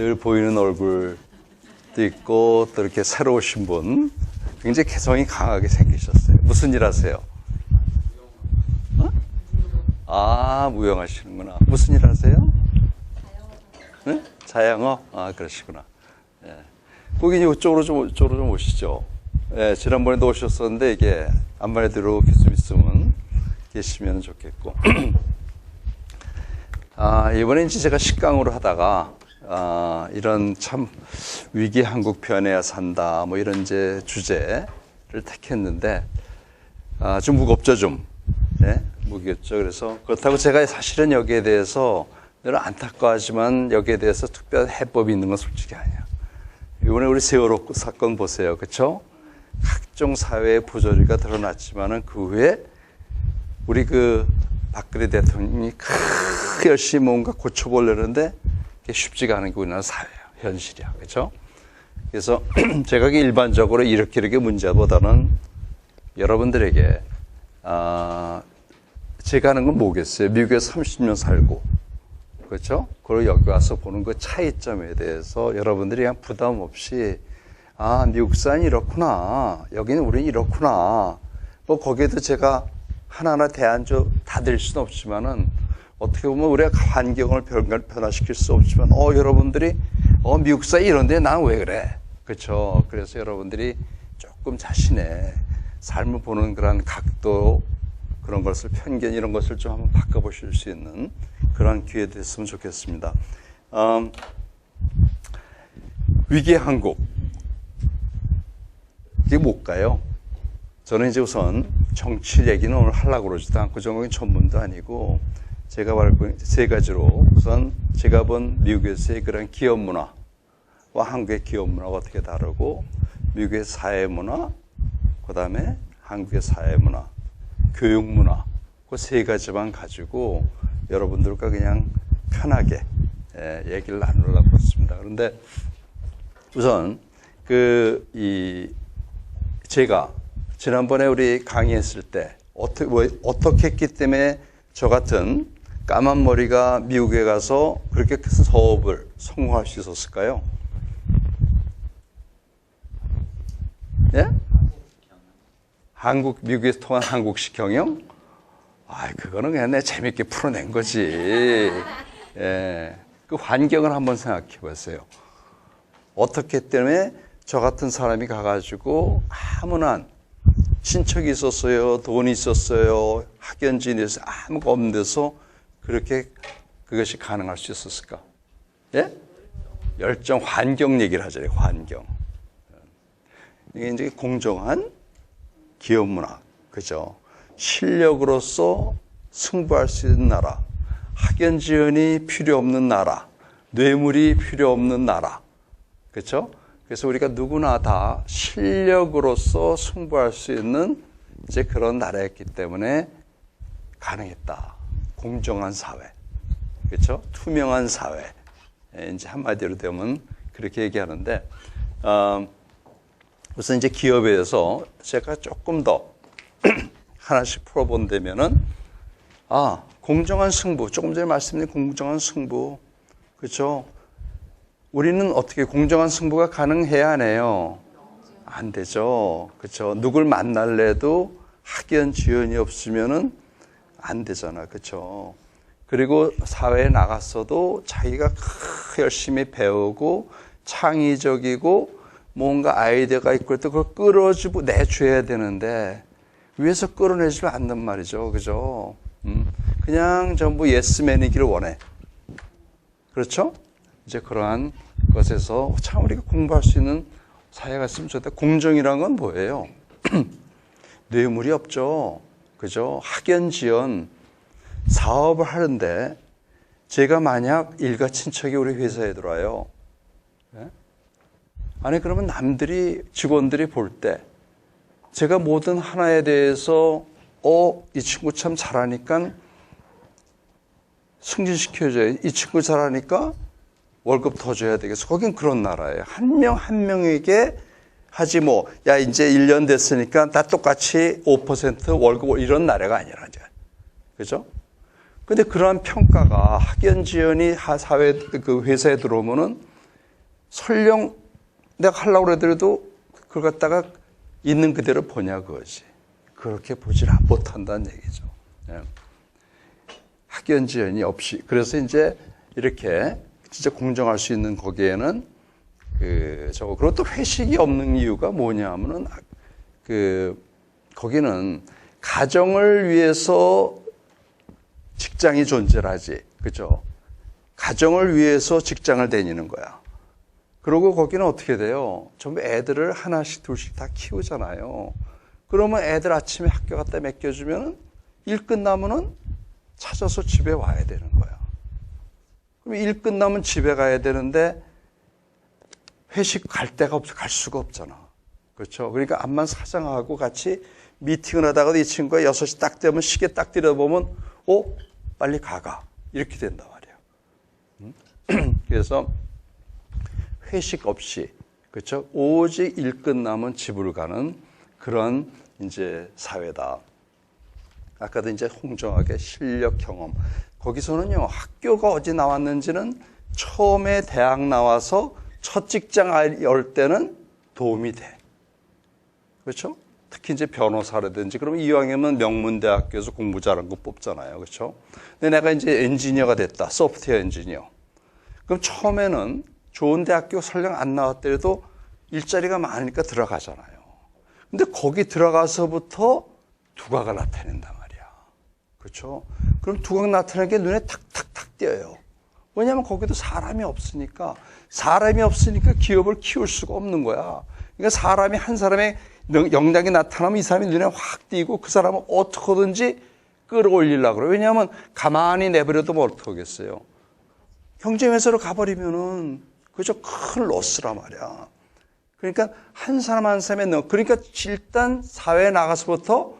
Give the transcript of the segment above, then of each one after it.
늘 보이는 얼굴도 있고 또 이렇게 새로 오신 분 굉장히 개성이 강하게 생기셨어요. 무슨 일 하세요? 무용하시는구나. 무슨 일 하세요? 네? 자영업? 그러시구나. 예. 거기 이쪽으로 좀 오시죠. 예, 지난번에도 오셨었는데 이게 안말대로 좀 있으면 계시면 좋겠고. 이번에 이제 제가 식강으로 하다가 이런 참 위기 한국 변해야 산다 뭐 이런 이제 주제를 택했는데 좀 무겁죠 좀. 네? 무겁죠. 그래서 그렇다고 제가 사실은 여기에 대해서 늘 안타까워하지만 여기에 대해서 특별한 해법이 있는 건 솔직히 아니야. 이번에 우리 세월호 사건 보세요. 그렇죠? 각종 사회의 부조리가 드러났지만은 그 후에 우리 그 박근혜 대통령이 열심히 뭔가 고쳐보려는데 그게 쉽지가 않은 게 우리나라 사회예요. 현실이야. 그렇죠? 그래서 제가 일반적으로 이렇게 문제보다는 여러분들에게 제가 하는 건 뭐겠어요? 미국에서 30년 살고 그렇죠? 그리고 여기 와서 보는 그 차이점에 대해서 여러분들이 그냥 부담 없이 미국 사람이 이렇구나. 여기는 우리는 이렇구나. 뭐 거기에도 제가 하나하나 대안조 다 될 수는 없지만은 어떻게 보면 우리가 환경을 변화시킬 수 없지만 여러분들이 미국 사람이 이런데 난 왜 그래? 그렇죠? 그래서 여러분들이 조금 자신의 삶을 보는 그런 각도 그런 것을 편견 이런 것을 좀 한번 바꿔보실 수 있는 그런 기회 됐으면 좋겠습니다. 위기의 한국 이게 뭘까요? 저는 이제 우선 정치 얘기는 오늘 하려고 그러지도 않고 전공이 전문도 아니고 제가 말할 세 가지로 우선 제가 본 미국에서의 그런 기업 문화와 한국의 기업 문화가 어떻게 다르고 미국의 사회 문화 그 다음에 한국의 사회 문화 교육 문화 그 세 가지만 가지고 여러분들과 그냥 편하게 얘기를 나누려고 그렇습니다. 그런데 우선 제가 지난번에 우리 강의했을 때 어떻게 했기 때문에 저 같은 까만 머리가 미국에 가서 그렇게 큰 사업을 성공할 수 있었을까요? 예? 미국에서 통한 한국식 경영? 그거는 그냥 내가 재밌게 풀어낸 거지. 예. 그 환경을 한번 생각해 보세요. 어떻게 때문에 저 같은 사람이 가가지고 아무나 친척이 있었어요, 돈이 있었어요, 학연지인이 있었어요, 아무것도 없는 데서 그렇게 그것이 가능할 수 있었을까? 예? 열정, 환경 얘기를 하잖아요, 환경. 이게 이제 공정한 기업 문화, 그죠? 실력으로서 승부할 수 있는 나라, 학연지원이 필요 없는 나라, 뇌물이 필요 없는 나라, 그렇죠? 그래서 우리가 누구나 다 실력으로서 승부할 수 있는 이제 그런 나라였기 때문에 가능했다. 공정한 사회, 그렇죠? 투명한 사회. 이제 한마디로 되면 그렇게 얘기하는데 우선 이제 기업에 대해서 제가 조금 더 하나씩 풀어본다면은 공정한 승부, 조금 전에 말씀드린 공정한 승부, 그렇죠? 우리는 어떻게 공정한 승부가 가능해야 안 해요? 안 되죠. 그렇죠? 누굴 만날래도 학연 지연이 없으면은 안 되잖아. 그렇죠? 그리고 사회에 나갔어도 자기가 열심히 배우고 창의적이고 뭔가 아이디어가 있고 그걸 끌어주고 내줘야 되는데 위에서 끌어내지면 않는 말이죠. 그죠? 그냥 전부 예스맨이기를 원해. 그렇죠? 이제 그러한 것에서 참 우리가 공부할 수 있는 사회가 있으면 좋겠다. 공정이란 건 뭐예요? 뇌물이 없죠. 그죠? 학연지연 사업을 하는데 제가 만약 일가 친척이 우리 회사에 들어와요. 네? 그러면 남들이 직원들이 볼 때 제가 모든 하나에 대해서 이 친구 참 잘하니까 승진시켜줘야 이 친구 잘하니까 월급 더 줘야 되겠어. 거긴 그런 나라예요. 한 명 한 명에게 하지 이제 1년 됐으니까 다 똑같이 5% 월급 이런 나라가 아니라죠. 그죠? 근데 그러한 평가가 학연지연이 사회 그 회사에 들어오면은 설령 내가 하려고 그러더라도 그걸 갖다가 있는 그대로 보냐 그거지. 그렇게 보질 못한다는 얘기죠. 예. 학연지연이 없이. 그래서 이제 이렇게 진짜 공정할 수 있는 거기에는 그리고 또 회식이 없는 이유가 뭐냐 하면은 거기는 가정을 위해서 직장이 존재하지. 그죠? 가정을 위해서 직장을 다니는 거야. 그리고 거기는 어떻게 돼요? 전부 애들을 하나씩 둘씩 다 키우잖아요. 그러면 애들 아침에 학교 갖다 맡겨주면은 일 끝나면은 찾아서 집에 와야 되는 거야. 그럼 일 끝나면 집에 가야 되는데 회식 갈 데가 없어. 갈 수가 없잖아. 그렇죠? 그러니까 암만 사장하고 같이 미팅을 하다가도 이 친구가 6시 딱 되면 시계 딱 들여다보면 빨리 가가. 이렇게 된단 말이야. 그래서 회식 없이, 그렇죠? 오직 일 끝나면 집을 가는 그런 이제 사회다. 아까도 이제 홍정학의 실력 경험. 거기서는요, 학교가 어디 나왔는지는 처음에 대학 나와서 첫 직장 열 때는 도움이 돼. 그렇죠? 특히 이제 변호사라든지, 그러면 이왕이면 명문대학교에서 공부 잘한 거 뽑잖아요. 그렇죠? 근데 내가 이제 엔지니어가 됐다. 소프트웨어 엔지니어. 그럼 처음에는 좋은 대학교 설령 안 나왔더라도 일자리가 많으니까 들어가잖아요. 근데 거기 들어가서부터 두각을 나타낸단 말이야. 그렇죠? 그럼 두각 나타나는 게 눈에 탁탁탁 띄어요. 왜냐하면 거기도 사람이 없으니까 기업을 키울 수가 없는 거야. 그러니까 사람이 한 사람의 역량이 나타나면 이 사람이 눈에 확 띄고 그 사람은 어떻게든지 끌어올리려고 그래요. 왜냐하면 가만히 내버려도 뭐 어떡하겠어요. 경쟁회사로 가버리면은 그저 큰 로스란 말이야. 그러니까 한 사람 한 사람의 그러니까 일단 사회에 나가서부터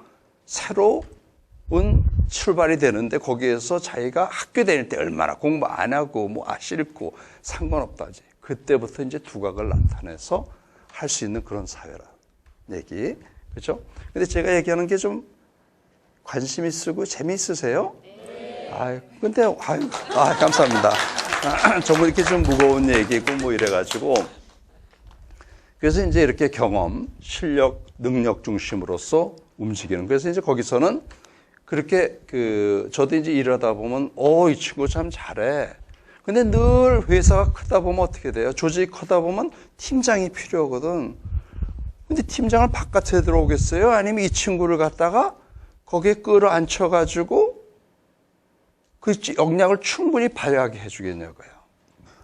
새로운 출발이 되는데 거기에서 자기가 학교 다닐 때 얼마나 공부 안 하고 싫고 상관없다지. 그때부터 이제 두각을 나타내서 할 수 있는 그런 사회라 얘기. 그렇죠? 근데 제가 얘기하는 게 좀 관심 있으고 재미있으세요? 네. 감사합니다. 전부 이렇게 좀 무거운 얘기고 이래가지고. 그래서 이제 이렇게 경험, 실력, 능력 중심으로서 움직이는. 그래서 이제 거기서는 그렇게 저도 이제 일하다 보면, 이 친구 참 잘해. 근데 늘 회사가 크다 보면 어떻게 돼요? 조직이 크다 보면 팀장이 필요하거든. 근데 팀장을 바깥에 들어오겠어요? 아니면 이 친구를 갖다가 거기에 끌어안혀가지고 그 역량을 충분히 발휘하게 해주겠냐고요.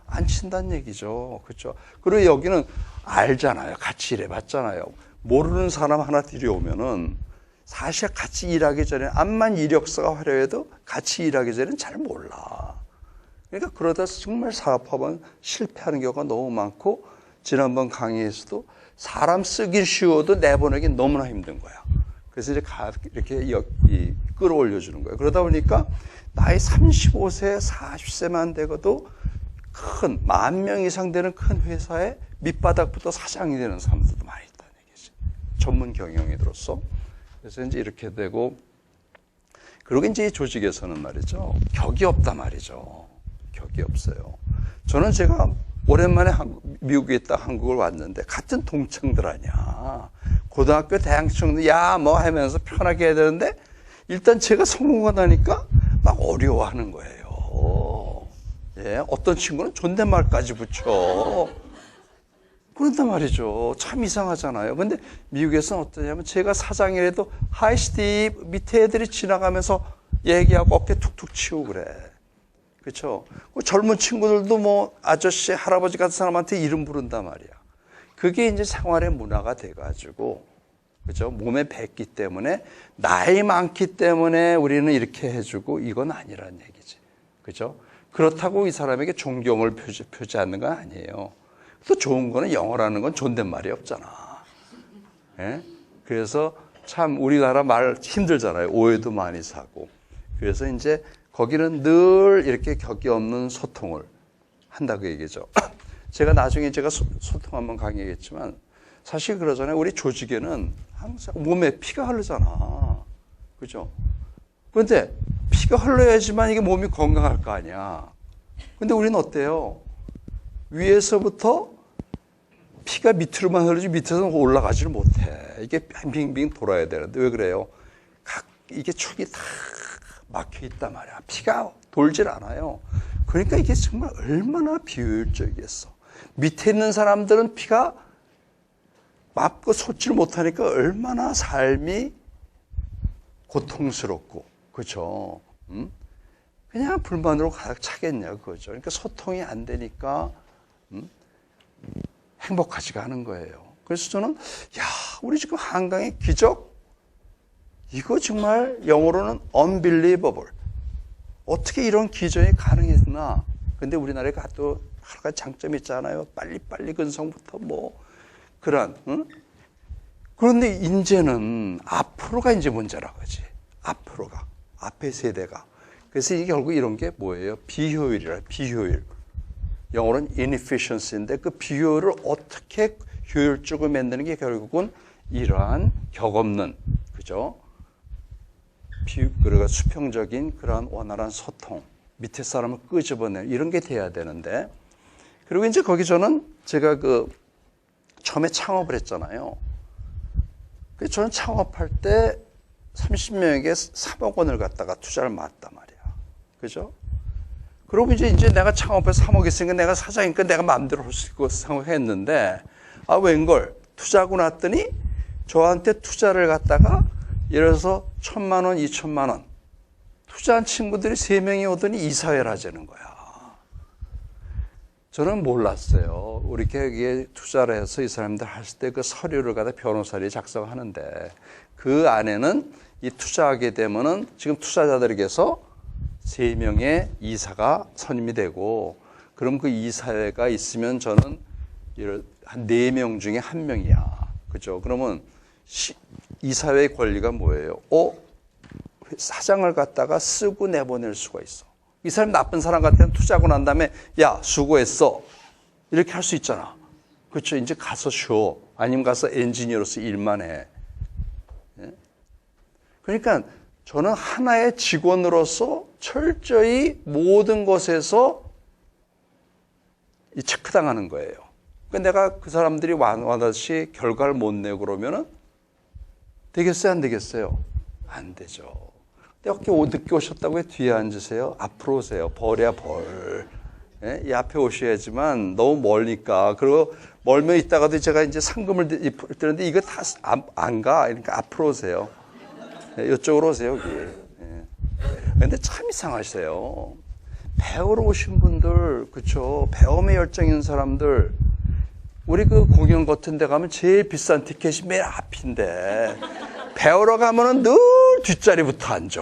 안 친다는 얘기죠. 그렇죠? 그리고 여기는 알잖아요. 같이 일해봤잖아요. 모르는 사람 하나 들여오면은 사실 같이 일하기 전에 암만 이력서가 화려해도 같이 일하기 전에는 잘 몰라. 그러니까 그러다 정말 사업하면 실패하는 경우가 너무 많고 지난번 강의에서도 사람 쓰기 쉬워도 내보내기 너무나 힘든 거야. 그래서 이제 이렇게 끌어올려주는 거예요. 그러다 보니까 나이 35세, 40세만 되고도 큰 10,000명 이상 되는 큰 회사의 밑바닥부터 사장이 되는 사람들도 많이 있다는 얘기지. 전문 경영인으로서. 그래서 이제 이렇게 되고, 그리고 이제 이 조직에서는 말이죠. 격이 없단 말이죠. 격이 없어요. 저는 제가 오랜만에 미국에 있다 한국을 왔는데 같은 동창들 아니야. 고등학교, 대학생들 하면서 편하게 해야 되는데 일단 제가 성공하고 나니까 막 어려워하는 거예요. 예, 어떤 친구는 존댓말까지 붙여. 그런단 말이죠. 참 이상하잖아요. 근데 미국에서는 어떠냐면 제가 사장이라도 하이 스티브 밑에 애들이 지나가면서 얘기하고 어깨 툭툭 치고 그래. 그렇죠? 젊은 친구들도 아저씨, 할아버지 같은 사람한테 이름 부른단 말이야. 그게 이제 생활의 문화가 돼가지고, 그죠? 몸에 뱄기 때문에, 나이 많기 때문에 우리는 이렇게 해주고, 이건 아니란 얘기지. 그죠? 그렇다고 이 사람에게 존경을 표시하는 건 아니에요. 또 좋은 거는 영어라는 건 존댓말이 없잖아. 예? 그래서 참 우리나라 말 힘들잖아요. 오해도 많이 사고. 그래서 이제 거기는 늘 이렇게 격이 없는 소통을 한다고 얘기죠. 제가 나중에 소통 한번 강의하겠지만 사실 그러잖아요. 우리 조직에는 항상 몸에 피가 흐르잖아. 그죠? 그런데 피가 흘러야지만 이게 몸이 건강할 거 아니야. 근데 우리는 어때요? 위에서부터 피가 밑으로만 흐르지 밑에서는 올라가지를 못해. 이게 빙빙 돌아야 되는데 왜 그래요? 이게 촉이 다 막혀 있단 말이야. 피가 돌질 않아요. 그러니까 이게 정말 얼마나 비효율적이겠어. 밑에 있는 사람들은 피가 막고 솟지를 못하니까 얼마나 삶이 고통스럽고, 그렇죠? 그냥 불만으로 가득 차겠냐, 그거죠. 그러니까 소통이 안 되니까 행복하지가 않은 거예요. 그래서 저는 우리 지금 한강의 기적, 이거 정말 영어로는 unbelievable. 어떻게 이런 기적이 가능했나? 근데 우리나라에 또 하루가 장점이 있잖아요. 빨리빨리 근성부터 그런. 그런데 이제는 앞으로가 이제 문제라고 하지. 앞으로가. 앞의 세대가. 그래서 이게 결국 이런 게 뭐예요? 비효율이라, 비효율. 영어로는 inefficiency인데 그 비효율을 어떻게 효율적으로 만드는 게 결국은 이러한 격없는, 그죠? 그리고 수평적인 그런 원활한 소통, 밑에 사람을 끄집어내는 이런 게 돼야 되는데, 그리고 이제 거기 저는 제가 처음에 창업을 했잖아요. 그래서 저는 창업할 때 30명에게 3억 원을 갖다가 투자를 맡았단 말이야. 그죠? 그리고 이제 내가 창업해서 3억 있으니까 내가 사장이니까 내가 마음대로 할 수 있고 생각했는데, 웬걸 투자하고 났더니 저한테 투자를 갖다가 예를 들어서 1,000만 원, 2,000만 원 투자한 친구들이 3명이 오더니 이사회를 하자는 거야. 저는 몰랐어요. 우리 여기에 투자를 해서 이 사람들 했을 때 그 서류를 갖다 변호사들이 작성하는데 그 안에는 이 투자하게 되면은 지금 투자자들에게서 3명의 이사가 선임이 되고, 그럼 그 이사회가 있으면 저는 한 4명 중에 1명이야. 그죠? 그러면 이사회의 권리가 뭐예요? 사장을 갖다가 쓰고 내보낼 수가 있어. 이 사람 나쁜 사람 같으면 투자하고 난 다음에 야, 수고했어. 이렇게 할 수 있잖아. 그렇죠? 이제 가서 쉬어. 아니면 가서 엔지니어로서 일만 해. 그러니까 저는 하나의 직원으로서 철저히 모든 것에서 체크당하는 거예요. 그러니까 내가 그 사람들이 원하듯이 결과를 못 내고 그러면은 되겠어요? 안 되겠어요? 안 되죠. 이렇게 늦게 오셨다고 해 뒤에 앉으세요. 앞으로 오세요. 벌이야 벌. 이 앞에 오셔야지만 너무 멀니까. 그리고 멀면 있다가도 제가 이제 상금을 드는데 이거 다 안 가. 그러니까 앞으로 오세요. 이쪽으로 오세요. 여기. 근데 참 이상하세요. 배우러 오신 분들, 그렇죠? 배움에 열정 있는 사람들, 우리 그 공연 같은 데 가면 제일 비싼 티켓이 맨 앞인데 배우러 가면은 늘 뒷자리부터 앉아.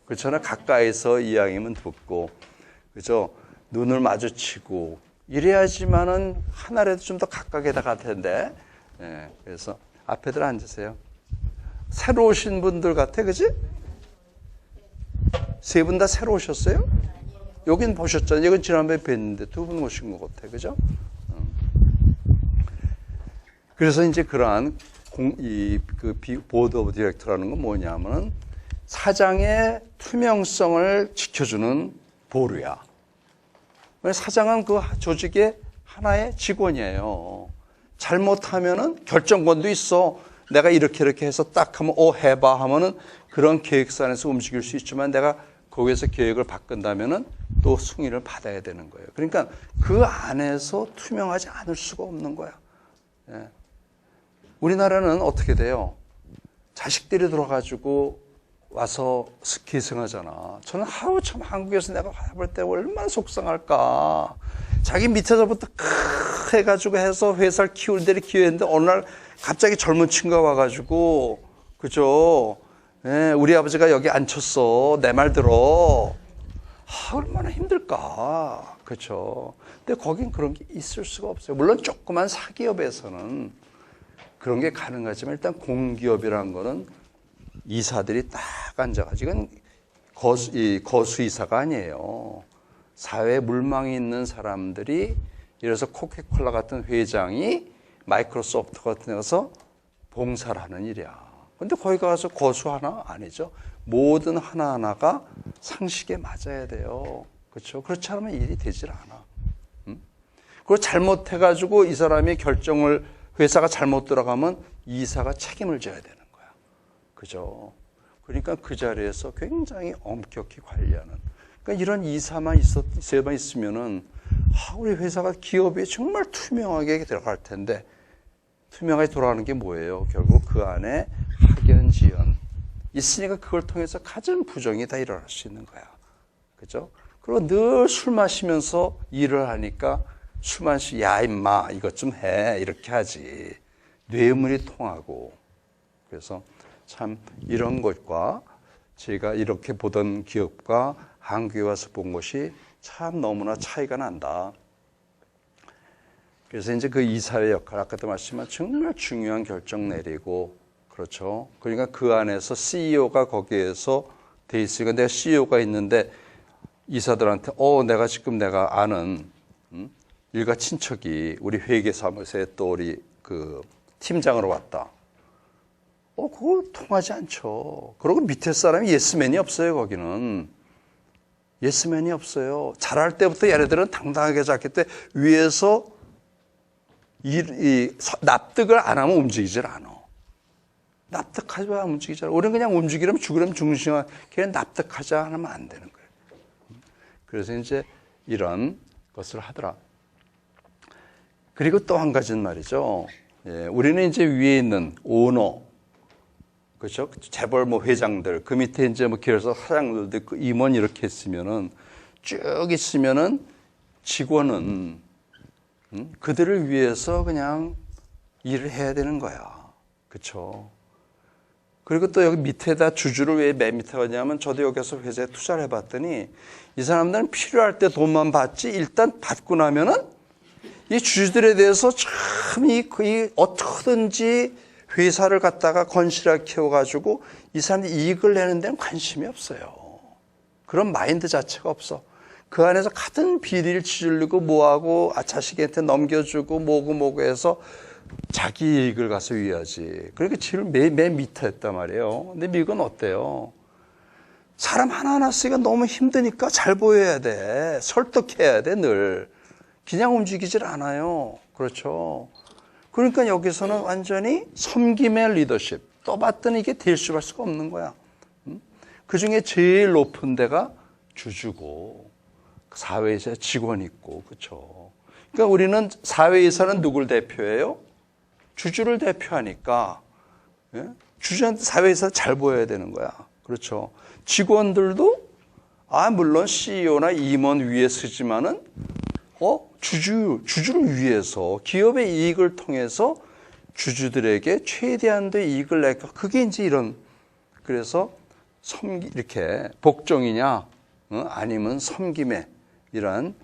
그렇잖아. 가까이서 이왕이면 듣고, 그죠? 눈을 마주치고 이래야지만은 하나라도 좀 더 가깝게 갈 텐데. 그래서 앞에들 앉으세요. 새로 오신 분들 같아, 그지? 3분 다 새로 오셨어요? 여긴 보셨잖아요. 여긴 지난번에 뵀는데 2분 오신 것 같아, 그죠? 그래서 이제 그러한 보드 오브 디렉터라는 건 뭐냐면은 사장의 투명성을 지켜주는 보루야. 사장은 그 조직의 하나의 직원이에요. 잘못하면은 결정권도 있어. 내가 이렇게 해서 딱 하면 해봐 하면은 그런 계획선에서 움직일 수 있지만 내가 거기에서 계획을 바꾼다면은 또 승인을 받아야 되는 거예요. 그러니까 그 안에서 투명하지 않을 수가 없는 거야. 우리나라는 어떻게 돼요? 자식들이 들어가지고 와서 계승하잖아. 저는 참 한국에서 내가 볼 때 얼마나 속상할까. 자기 밑에서부터 해가지고 해서 회사를 키울 때를 기회했는데 어느 날 갑자기 젊은 친구가 와가지고, 그죠? 우리 아버지가 여기 앉혔어. 내 말 들어. 얼마나 힘들까. 그렇죠? 근데 거긴 그런 게 있을 수가 없어요. 물론 조그만 사기업에서는 그런 게 가능하지만 일단 공기업이라는 거는 이사들이 딱 앉아가지고 이건 거수이사가 아니에요. 사회에 물망이 있는 사람들이 예를 들어서 코카콜라 같은 회장이 마이크로소프트 같은 데 가서 봉사를 하는 일이야. 근데 거기 가서 거수 하나? 아니죠. 모든 하나하나가 상식에 맞아야 돼요. 그렇죠? 그렇지 않으면 일이 되질 않아. 그리고 잘못해가지고 이 사람이 결정을, 회사가 잘못 돌아가면 이사가 책임을 져야 되는 거야. 그죠? 그러니까 그 자리에서 굉장히 엄격히 관리하는. 그러니까 이런 이사만 있으면은, 우리 회사가, 기업이 정말 투명하게 들어갈 텐데, 투명하게 돌아가는 게 뭐예요? 결국 그 안에 학연, 지연. 있으니까 그걸 통해서 가진 부정이 다 일어날 수 있는 거야. 그죠? 그리고 늘 술 마시면서 일을 하니까 술 마시, 야, 임마, 이것 좀 해. 이렇게 하지. 뇌물이 통하고. 그래서 참 이런 것과 제가 이렇게 보던 기업과 한국에 와서 본 것이 참 너무나 차이가 난다. 그래서 이제 그 이사의 역할, 아까도 말씀한 정말 중요한 결정 내리고, 그렇죠. 그러니까 그 안에서 CEO가 거기에서 돼 있으니까 내가 CEO가 있는데 이사들한테, 내가 아는, 일가 친척이 우리 회계사무소에 또 우리 그 팀장으로 왔다. 그거 통하지 않죠. 그리고 밑에 사람이 예스맨이 없어요, 거기는. 예스맨이 없어요. 잘할 때부터 얘네들은 당당하게 잡기 때문에 위에서 납득을 안 하면 움직이질 않아. 납득하지 마, 움직이지 않아. 우리는 그냥 움직이려면 죽으려면 중심화, 걔는 납득하지 않으면 안 되는 거예요. 그래서 이제 이런 것을 하더라. 그리고 또 한 가지는 말이죠. 우리는 이제 위에 있는 오너, 그렇죠? 재벌 회장들, 그 밑에 이제 기업에서 사장들도 있고 임원 이렇게 있으면은 쭉 있으면은 직원은 그들을 위해서 그냥 일을 해야 되는 거야. 그렇죠? 그리고 또 여기 밑에다 주주를 왜 맨 밑에 가냐면 저도 여기서 회사에 투자를 해봤더니 이 사람들은 필요할 때 돈만 받지 일단 받고 나면은 이 주주들에 대해서 참 어떻게든지 회사를 갖다가 건실하게 키워가지고 이 사람들이 이익을 내는 데는 관심이 없어요. 그런 마인드 자체가 없어. 그 안에서 같은 비리를 치르고 뭐하고 자식한테 넘겨주고 뭐고 해서 자기 이익을 가서 위하지. 그러니까 지를 맨 밑에 했단 말이에요. 근데 미국은 어때요? 사람 하나하나 쓰기가 너무 힘드니까 잘 보여야 돼. 설득해야 돼, 늘. 그냥 움직이질 않아요. 그렇죠. 그러니까 여기서는 완전히 섬김의 리더십. 떠봤더니 이게 될 수가 없는 거야. 그 중에 제일 높은 데가 주주고, 사회이사 직원이 있고, 그렇죠. 그러니까 우리는 사회이사는 누굴 대표해요? 주주를 대표하니까 주주한테 사회에서 잘 보여야 되는 거야. 그렇죠. 직원들도 물론 CEO나 임원 위에 쓰지만은 주주를 위해서 기업의 이익을 통해서 주주들에게 최대한의 이익을 내까 그게 이제 이런 그래서 이렇게 복종이냐 아니면 섬김의 이러한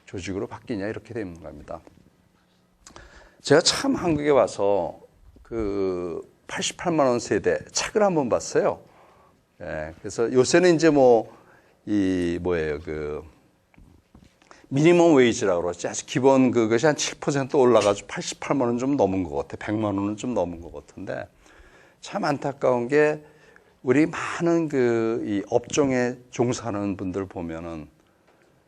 조직으로 바뀌냐 이렇게 되는 겁니다. 제가 참 한국에 와서 그 88만 원 세대 책을 한번 봤어요. 그래서 요새는 이제 미니멈 웨이지라고 그러지. 아주 기본 그것이 한 7% 올라가지고 88만 원 좀 넘은 것 같아. 100만 원은 좀 넘은 것 같은데 참 안타까운 게 우리 많은 이 업종에 종사하는 분들 보면은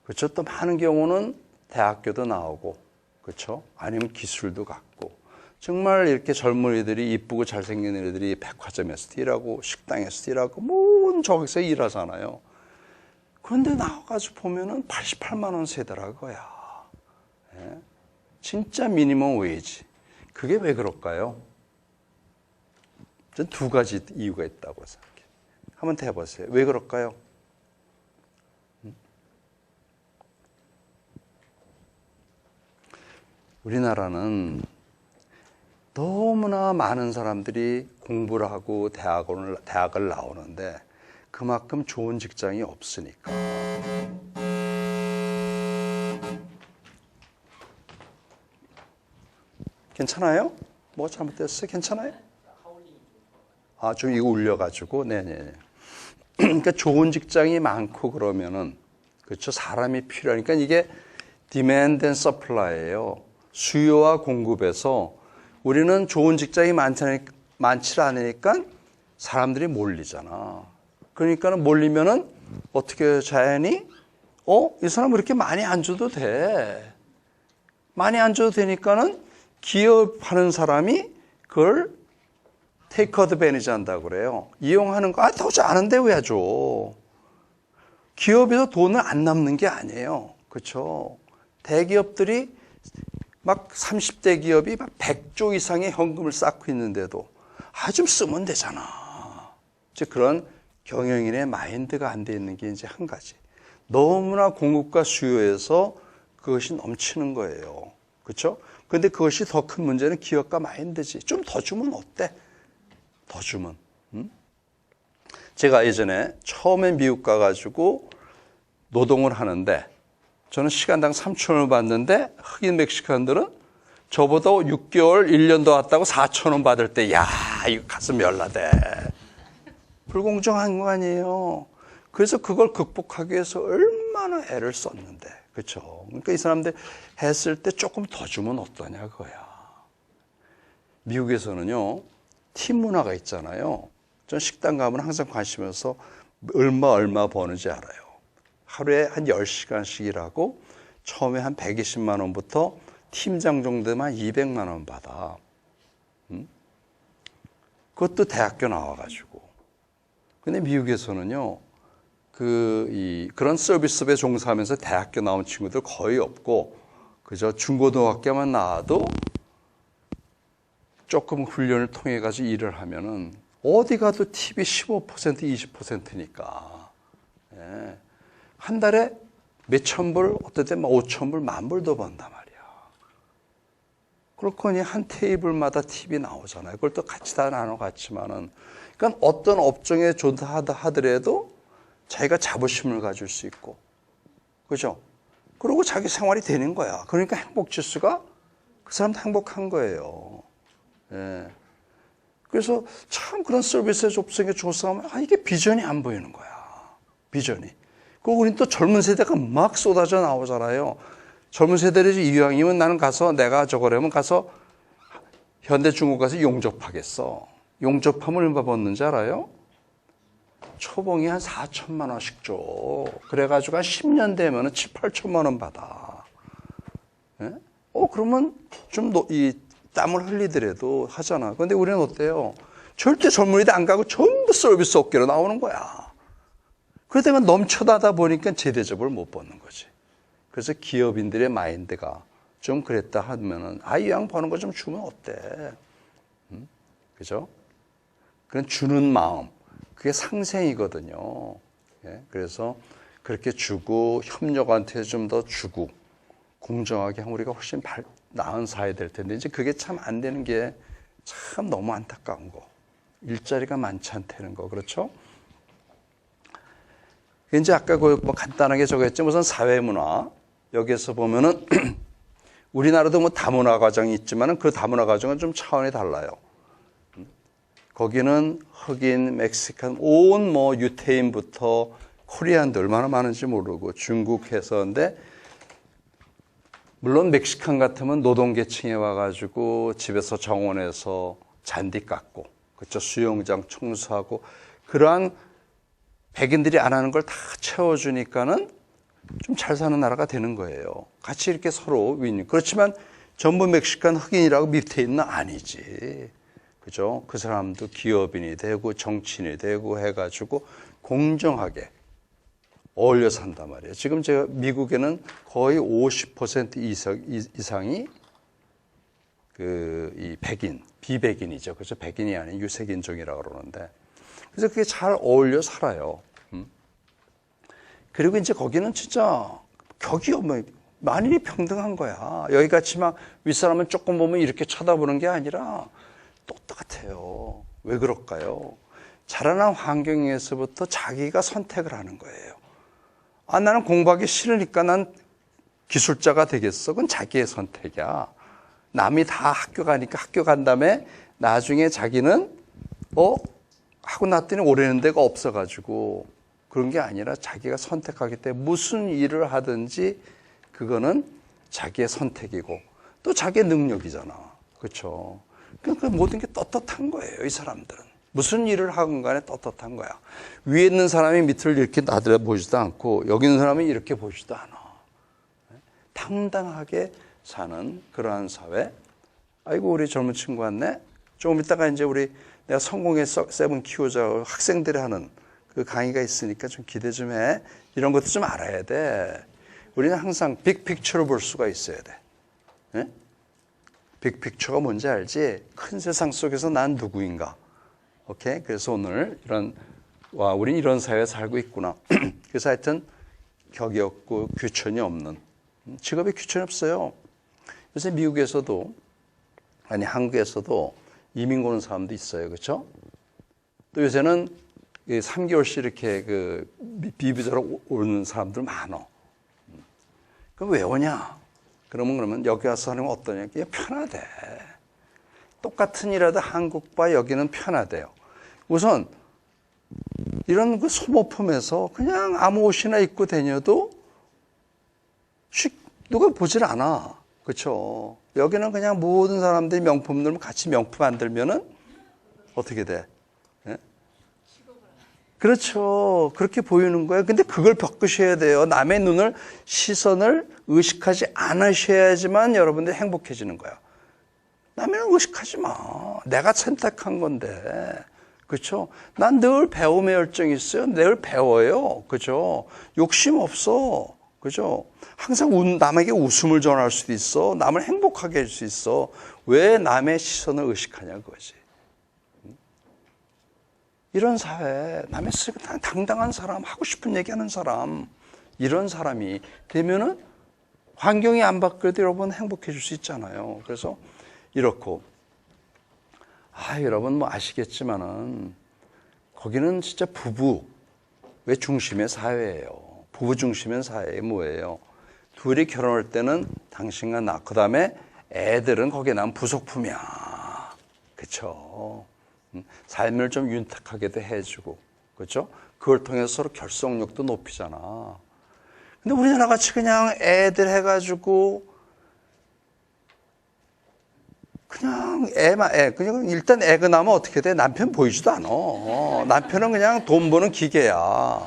그렇죠. 또 많은 경우는 대학교도 나오고 그렇죠? 아니면 기술도 갖고 정말 이렇게 젊은이들이 이쁘고 잘생긴 애들이 백화점에서 일하고 식당에서 일하고 저기서 일하잖아요. 그런데 나와가지고 보면은 88만 원 세대라고야. 진짜 미니멈 웨이지. 그게 왜 그럴까요? 전 두 가지 이유가 있다고 생각해요. 한번 더 해보세요. 왜 그럴까요? 우리나라는 너무나 많은 사람들이 공부를 하고 대학을 나오는데 그만큼 좋은 직장이 없으니까. 괜찮아요? 뭐 잘못됐어요? 괜찮아요? 좀 이거 울려가지고, 네네. 그러니까 좋은 직장이 많고 그러면은, 그렇죠. 사람이 필요하니까 이게 demand and supply예요. 수요와 공급에서 우리는 좋은 직장이 많지 않으니까 사람들이 몰리잖아. 그러니까 몰리면은 어떻게 자연히, 이 사람 이렇게 많이 안 줘도 돼. 많이 안 줘도 되니까는 기업하는 사람이 그걸 테이크 어드밴티지 한다고 그래요. 이용하는 거, 도저히 아는데 왜 줘? 기업에서 돈을 안 남는 게 아니에요. 그렇죠? 대기업들이 막 30대 기업이 막 100조 이상의 현금을 쌓고 있는데도 좀 쓰면 되잖아. 이제 그런 경영인의 마인드가 안 돼 있는 게 이제 한 가지. 너무나 공급과 수요에서 그것이 넘치는 거예요. 그렇죠? 근데 그것이 더 큰 문제는 기업가 마인드지. 좀 더 주면 어때? 더 주면. 제가 예전에 처음에 미국 가가지고 노동을 하는데 저는 시간당 3,000원을 받는데 흑인 멕시칸들은 저보다 6개월, 1년 더 왔다고 4,000원 받을 때, 야, 이거 가슴 열나대. 불공정한 거 아니에요. 그래서 그걸 극복하기 위해서 얼마나 애를 썼는데. 그렇죠? 그러니까 이 사람들 했을 때 조금 더 주면 어떠냐 그거야. 미국에서는요, 팀 문화가 있잖아요. 전 식당 가면 항상 관심해서 얼마 버는지 알아요. 하루에 한 10시간씩 일하고 처음에 한 120만 원부터 팀장 정도만 200만 원 받아. 그것도 대학교 나와가지고. 근데 미국에서는요, 그런 서비스업에 종사하면서 대학교 나온 친구들 거의 없고, 그저 중고등학교만 나와도 조금 훈련을 통해가지고 일을 하면은 어디 가도 팁이 15%, 20%니까. 예. 한 달에 몇천 불, 어떨 때 5천 불, 10,000불도 번단 말이야. 그렇거니 한 테이블마다 팁이 나오잖아요. 그걸 또 같이 다 나눠 갔지만은. 그러니까 어떤 업종에 종사하다 하더라도 자기가 자부심을 가질 수 있고. 그죠? 그리고 자기 생활이 되는 거야. 그러니까 행복 지수가 그 사람도 행복한 거예요. 예. 그래서 참 그런 서비스에 접속에 조사하면 이게 비전이 안 보이는 거야. 비전이. 그리고 우린 또 젊은 세대가 막 쏟아져 나오잖아요. 젊은 세대들이 이왕이면 나는 가서 내가 저거라면 가서 현대중국 가서 용접하겠어. 용접하면 얼마 받는지 알아요? 초봉이 한 4천만 원씩 줘. 그래가지고 한 10년 되면 7, 8천만 원 받아. 예? 그러면 좀 땀을 흘리더라도 하잖아. 근데 우리는 어때요? 절대 젊은이들 안 가고 전부 서비스 업계로 나오는 거야. 그러다가 넘쳐나다 보니까 제대접을 못 받는 거지. 그래서 기업인들의 마인드가 좀 그랬다 하면은, 이왕 버는 거 좀 주면 어때? 그죠? 그런 주는 마음. 그게 상생이거든요. 예? 그래서 그렇게 주고, 협력한테 좀 더 주고, 공정하게 하면 우리가 훨씬 나은 사회 될 텐데, 이제 그게 참 안 되는 게 참 너무 안타까운 거. 일자리가 많지 않다는 거. 그렇죠? 이제 아까 뭐 간단하게 적었지, 우선 사회문화. 여기에서 보면은, 우리나라도 뭐 다문화 과정이 있지만은 그 다문화 과정은 좀 차원이 달라요. 거기는 흑인, 멕시칸, 온 유태인부터 코리안도 얼마나 많은지 모르고 중국 해서인데, 물론 멕시칸 같으면 노동계층에 와가지고 집에서 정원에서 잔디 깎고, 그렇죠? 수영장 청소하고, 그러한 백인들이 안 하는 걸 다 채워주니까는 좀 잘 사는 나라가 되는 거예요. 같이 이렇게 서로 윈윈. 그렇지만 전부 멕시칸 흑인이라고 밑에 있는 아니지. 그죠? 그 사람도 기업인이 되고 정치인이 되고 해가지고 공정하게 어울려 산단 말이에요. 지금 제가 미국에는 거의 50% 이상이 이 백인, 비백인이죠. 그래서 백인이 아닌 유색인종이라고 그러는데. 그래서 그게 잘 어울려 살아요. 그리고 이제 거기는 진짜 격이 만인이 평등한 거야. 여기같이 막 윗사람은 조금 보면 이렇게 쳐다보는 게 아니라 똑같아요. 왜 그럴까요? 자라난 환경에서부터 자기가 선택을 하는 거예요. 나는 공부하기 싫으니까 난 기술자가 되겠어. 그건 자기의 선택이야. 남이 다 학교 가니까 학교 간 다음에 나중에 자기는 하고 났더니 오래는 데가 없어가지고 그런 게 아니라 자기가 선택하기 때문에 무슨 일을 하든지 그거는 자기의 선택이고 또 자기의 능력이잖아. 그렇죠? 그러니까 모든 게 떳떳한 거예요. 이 사람들은. 무슨 일을 하건 간에 떳떳한 거야. 위에 있는 사람이 밑을 이렇게 나들어 보지도 않고 여기 있는 사람이 이렇게 보지도 않아. 당당하게 사는 그러한 사회. 아이고, 우리 젊은 친구 왔네. 조금 있다가 이제 내가 성공의 세븐 키우자 학생들이 하는 그 강의가 있으니까 좀 기대 좀 해. 이런 것도 좀 알아야 돼. 우리는 항상 빅픽처로 볼 수가 있어야 돼. 네? 빅픽처가 뭔지 알지? 큰 세상 속에서 난 누구인가? 오케이? 그래서 오늘 우린 이런 사회에 살고 있구나. 그래서 하여튼 격이 없고 규천이 없는, 직업에 규천이 없어요. 요새 미국에서도, 아니 한국에서도 이민 오는 사람도 있어요. 그렇죠? 또 요새는 3개월씩 이렇게 비비자로 오는 사람들 많어. 그럼 왜 오냐? 그러면 여기 와서 하는 건 어떠냐? 그냥 편하대. 똑같은 일하다 한국과 여기는 편하대요. 우선 이런 그 소모품에서 그냥 아무 옷이나 입고 다녀도 누가 보질 않아. 그렇죠? 여기는 그냥 모든 사람들이 명품들 같이 명품 만들면은 어떻게 돼? 예? 그렇죠. 그렇게 보이는 거예요. 근데 그걸 바꾸셔야 돼요. 남의 시선을 의식하지 않으셔야지만 여러분들이 행복해지는 거예요. 남의 눈 의식하지 마. 내가 선택한 건데. 그렇죠? 난 늘 배움의 열정이 있어요. 늘 배워요. 그죠? 욕심 없어. 그죠? 항상 남에게 웃음을 전할 수도 있어. 남을 행복하게 할 수 있어. 왜 남의 시선을 의식하냐 그거지. 이런 사회, 남의 당당한 사람, 하고 싶은 얘기하는 사람, 이런 사람이 되면은 환경이 안 바뀌어도 여러분 행복해질 수 있잖아요. 그래서 이렇고, 여러분 뭐 아시겠지만은 거기는 진짜 부부의 중심의 사회예요. 부부 중심의 사회에 뭐예요? 둘이 결혼할 때는 당신과 나, 그 다음에 애들은 거기에 난 부속품이야. 그렇죠? 삶을 좀 윤택하게도 해주고, 그렇죠? 그걸 통해서 서로 결속력도 높이잖아. 근데 우리나라 같이 그냥 애들 해가지고 그냥 그냥 일단 애가 나면 어떻게 돼? 남편 보이지도 않아. 남편은 그냥 돈 버는 기계야.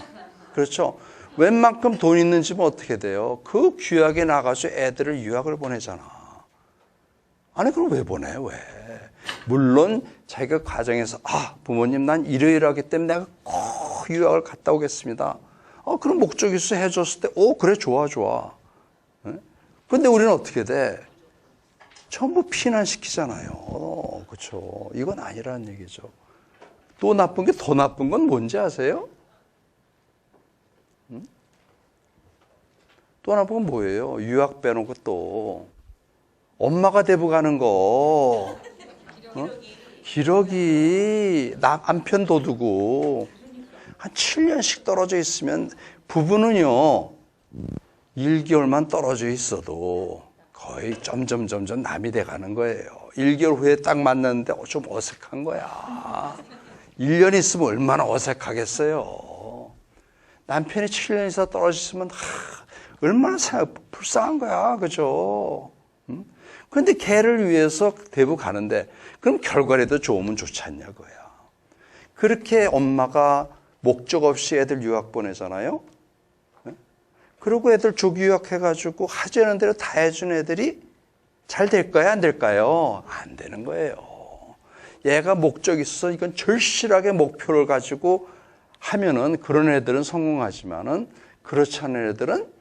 그렇죠? 웬만큼 돈 있는 집은 어떻게 돼요? 그 귀하게 나가서 애들을 유학을 보내잖아. 아니, 그럼 왜 보내? 왜? 물론 자기가 가정에서 부모님 난 이러이러하기 때문에 내가 꼭 유학을 갔다 오겠습니다. 그런 목적이 있어 해줬을 때 그래 좋아. 그런데 우리는 어떻게 돼? 전부 피난시키잖아요. 그렇죠? 이건 아니라는 얘기죠. 또 나쁜 게 더 나쁜 건 뭔지 아세요? 또 나쁜 건 뭐예요? 유학 빼놓고 또 엄마가 대부 가는 거. 기러기 남편 둬두고 한 7년씩 떨어져 있으면 부부는요 1개월만 떨어져 있어도 거의 점점 남이 돼가는 거예요. 1개월 후에 딱 만났는데 좀 어색한 거야. 1년 있으면 얼마나 어색하겠어요. 남편이 7년 이상 떨어져 있으면 얼마나 불쌍한 거야. 그죠? 그런데 걔를 위해서 대부 가는데 그럼 결과라도 좋으면 좋지 않냐 거야. 그렇게 엄마가 목적 없이 애들 유학 보내잖아요. 그리고 애들 조기 유학해가지고 하자는 대로 다 해준 애들이 잘 될까요? 안 될까요? 안 되는 거예요. 얘가 목적이 있어서 이건 절실하게 목표를 가지고 하면은 그런 애들은 성공하지만은 그렇지 않은 애들은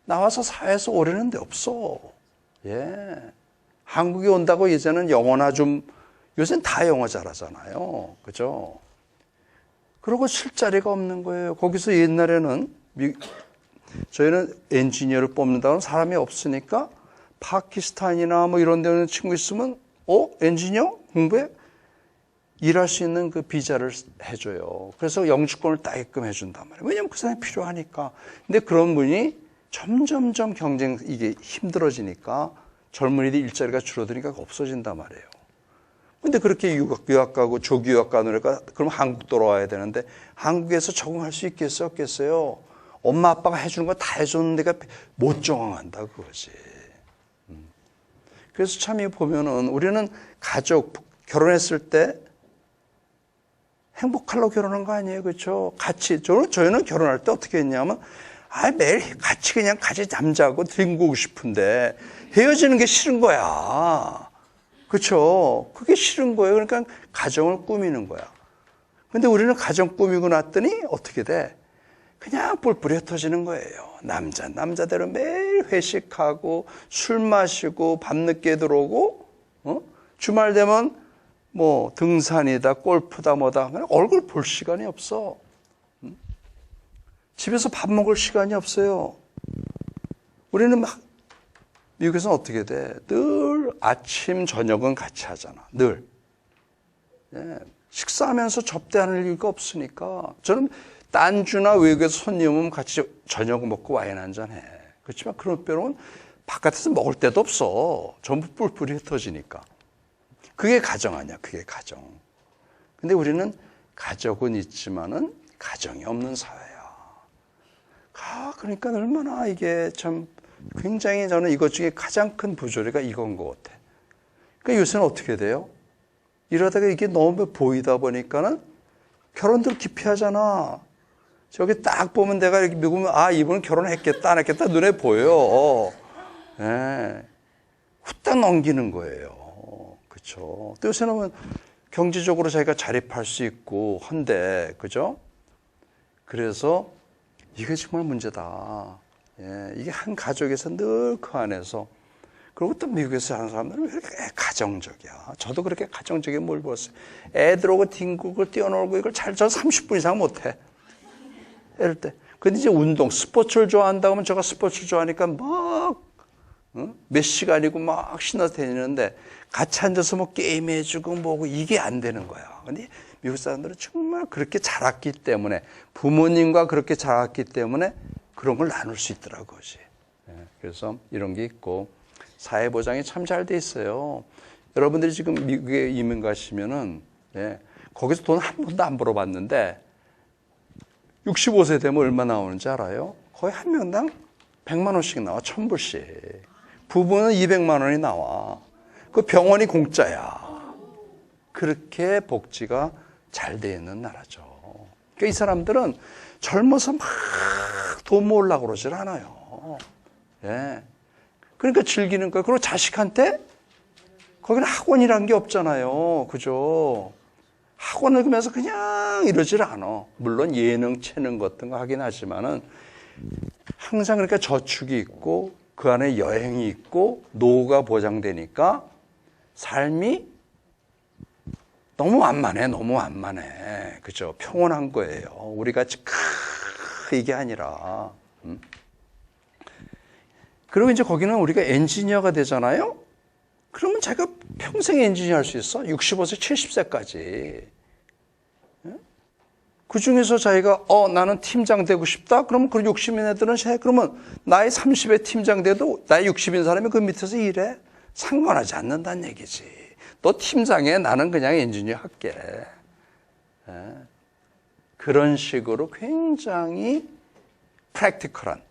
나와서 사회에서 오려는 데 없어. 한국에 온다고 이제는 영어나 요새는 다 영어 잘하잖아요. 그죠? 그리고 쉴 자리가 없는 거예요. 거기서 옛날에는 저희는 엔지니어를 뽑는다는 사람이 없으니까 파키스탄이나 뭐 이런 데는 친구 있으면 엔지니어 공부해? 일할 수 있는 그 비자를 해줘요. 그래서 영주권을 따게끔 해준단 말이에요. 왜냐면 그 사람이 필요하니까. 근데 그런 분이 점점점 이게 힘들어지니까 젊은이들 일자리가 줄어드니까 없어진단 말이에요. 근데 그렇게 유학 가고 조기 유학 가느니까 그럼 한국 돌아와야 되는데 한국에서 적응할 수 있겠어요? 없겠어요? 엄마 아빠가 해주는 거 다 해줬는데 못 적응한다 그거지. 그래서 참 이 보면은 우리는 결혼했을 때 행복하려고 결혼한 거 아니에요. 그렇죠? 같이 저희는 결혼할 때 어떻게 했냐면 매일 같이 잠자고 뒹구고 싶은데 헤어지는 게 싫은 거야. 그렇죠? 그게 싫은 거예요. 그러니까 가정을 꾸미는 거야. 근데 우리는 가정 꾸미고 났더니 어떻게 돼? 그냥 뿔뿔이 흩어지는 거예요. 남자대로 매일 회식하고 술 마시고 밤늦게 들어오고 주말 되면 뭐 등산이다 골프다 뭐다 얼굴 볼 시간이 없어. 집에서 밥 먹을 시간이 없어요. 우리는 막 미국에서는 어떻게 돼? 늘 아침 저녁은 같이 하잖아. 늘. 예, 식사하면서 접대하는 일가 없으니까 저는 딴주나 외국에서 손님 오면 같이 저녁 먹고 와인 한잔 해. 그렇지만 그런 빼로는 바깥에서 먹을 데도 없어. 전부 뿔뿔이 흩어지니까. 그게 가정 아니야. 그게 가정. 근데 우리는 가족은 있지만은 가정이 없는 사회야. 그러니까 얼마나 이게 참 굉장히 저는 이것 중에 가장 큰 부조리가 이건 것 같아. 그러니까 요새는 어떻게 돼요? 이러다가 이게 너무 보이다 보니까는 결혼들 기피하잖아. 저기 딱 보면 내가 이렇게 미국은 이분은 결혼했겠다 안 했겠다 눈에 보여. 예. 후딱 넘기는 거예요. 그렇죠. 또 요새는 경제적으로 자기가 자립할 수 있고 한데 그죠? 그래서 이게 정말 문제다. 예. 이게 한 가족에서 늘 그 안에서 그리고 또 미국에서 사는 사람들은 왜 이렇게 가정적이야. 저도 그렇게 가정적인 뭘 봤어요. 애들하고 뒹굴고 뛰어놀고 이걸 저 30분 이상 못해. 이럴 때. 근데 이제 운동, 스포츠를 좋아한다 하면 제가 스포츠를 좋아하니까 막, 몇 시간이고 막 신나서 다니는데 같이 앉아서 뭐 게임해주고 뭐고 이게 안 되는 거야. 근데 미국 사람들은 정말 그렇게 자랐기 때문에 부모님과 그렇게 자랐기 때문에 그런 걸 나눌 수 있더라고요. 그래서 이런 게 있고 사회보장이 참 잘 돼 있어요. 여러분들이 지금 미국에 이민 가시면은, 거기서 돈 한 번도 안 벌어봤는데 65세 되면 얼마 나오는지 알아요? 거의 한 명당 100만 원씩 나와, 1000불씩. 부부는 200만 원이 나와. 그 병원이 공짜야. 그렇게 복지가 잘 돼 있는 나라죠. 그러니까 이 사람들은 젊어서 막 돈 모으려고 그러질 않아요. 예. 그러니까 즐기는 거예요. 그리고 자식한테 거기는 학원이란 게 없잖아요. 그죠? 학원을 가면서 그냥 이러질 않아. 물론 예능, 체능 같은 거 하긴 하지만은 항상 그러니까 저축이 있고 그 안에 여행이 있고 노후가 보장되니까 삶이 너무 완만해. 그죠? 평온한 거예요. 우리 같이 이게 아니라. 그리고 이제 거기는 우리가 엔지니어가 되잖아요? 그러면 자기가 평생 엔지니어 할 수 있어. 65세, 70세까지. 그 중에서 자기가, 나는 팀장 되고 싶다? 그러면 그 60인 애들은 해. 그러면 나이 30에 팀장 돼도 나이 60인 사람이 그 밑에서 일해. 상관하지 않는다는 얘기지. 너 팀장해. 나는 그냥 엔지니어 할게. 그런 식으로 굉장히 프랙티컬한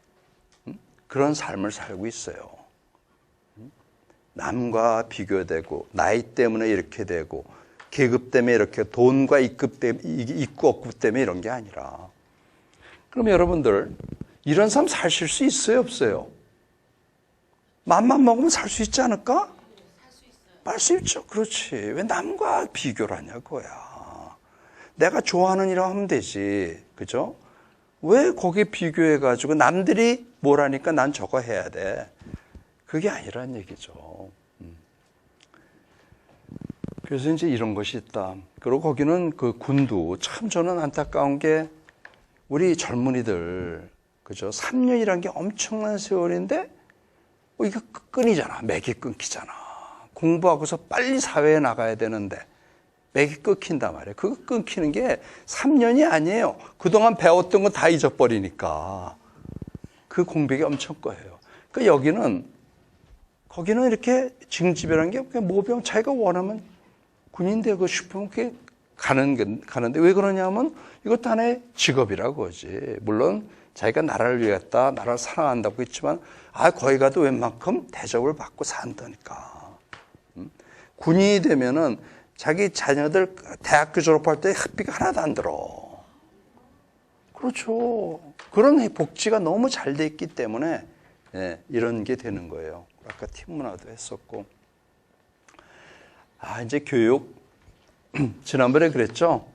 그런 삶을 살고 있어요. 남과 비교되고 나이 때문에 이렇게 되고 계급 때문에 이렇게 돈과 있고 없고 때문에 이런 게 아니라 그럼 여러분들 이런 삶 사실 수 있어요 없어요? 맘만 먹으면 살 수 있지 않을까? 살 수 있죠. 그렇지. 왜 남과 비교를 하냐고야. 내가 좋아하는 일 하면 되지. 그죠? 왜 거기에 비교해가지고 남들이 뭘 하니까 난 저거 해야 돼. 그게 아니란 얘기죠. 그래서 이제 이런 것이 있다. 그리고 거기는 그 군도 참 저는 안타까운 게 우리 젊은이들, 그죠? 3년이란 게 엄청난 세월인데 이게 끊이잖아. 맥이 끊기잖아. 공부하고서 빨리 사회에 나가야 되는데 맥이 끊긴단 말이에요. 그거 끊기는 게 3년이 아니에요. 그동안 배웠던 거 다 잊어버리니까. 그 공백이 엄청 거예요. 그러니까 거기는 이렇게 징집이라는 게 모병 자기가 원하면 군인 되고 싶으면 그게 가는데 왜 그러냐면 이것도 하나의 직업이라고 하지. 물론 자기가 나라를 위했다, 나라를 사랑한다고 했지만 거기 가도 웬만큼 대접을 받고 산다니까. 군인이 되면은 자기 자녀들 대학교 졸업할 때 학비가 하나도 안 들어. 그렇죠. 그런 복지가 너무 잘 돼 있기 때문에 이런 게 되는 거예요. 아까 팀 문화도 했었고. 이제 교육. 지난번에 그랬죠?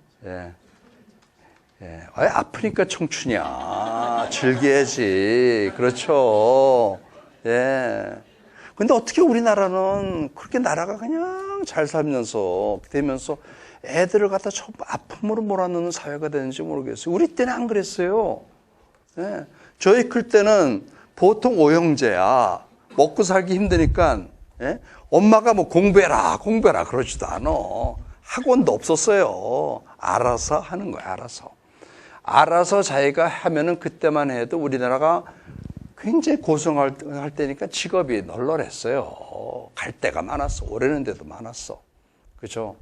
아프니까 청춘이야. 즐겨야지. 그렇죠. 근데 어떻게 우리나라는 그렇게 나라가 그냥 잘 살면서 되면서 애들을 갖다 전부 아픔으로 몰아넣는 사회가 되는지 모르겠어요. 우리 때는 안 그랬어요. 저희 클 때는 보통 오형제야. 먹고 살기 힘드니까 엄마가 뭐 공부해라 그러지도 않아. 학원도 없었어요. 알아서 하는 거야. 알아서 자기가 하면은 그때만 해도 우리나라가 굉장히 고생할 때니까 직업이 널널했어요. 갈 데가 많았어. 오래는 데도 많았어. 그죠?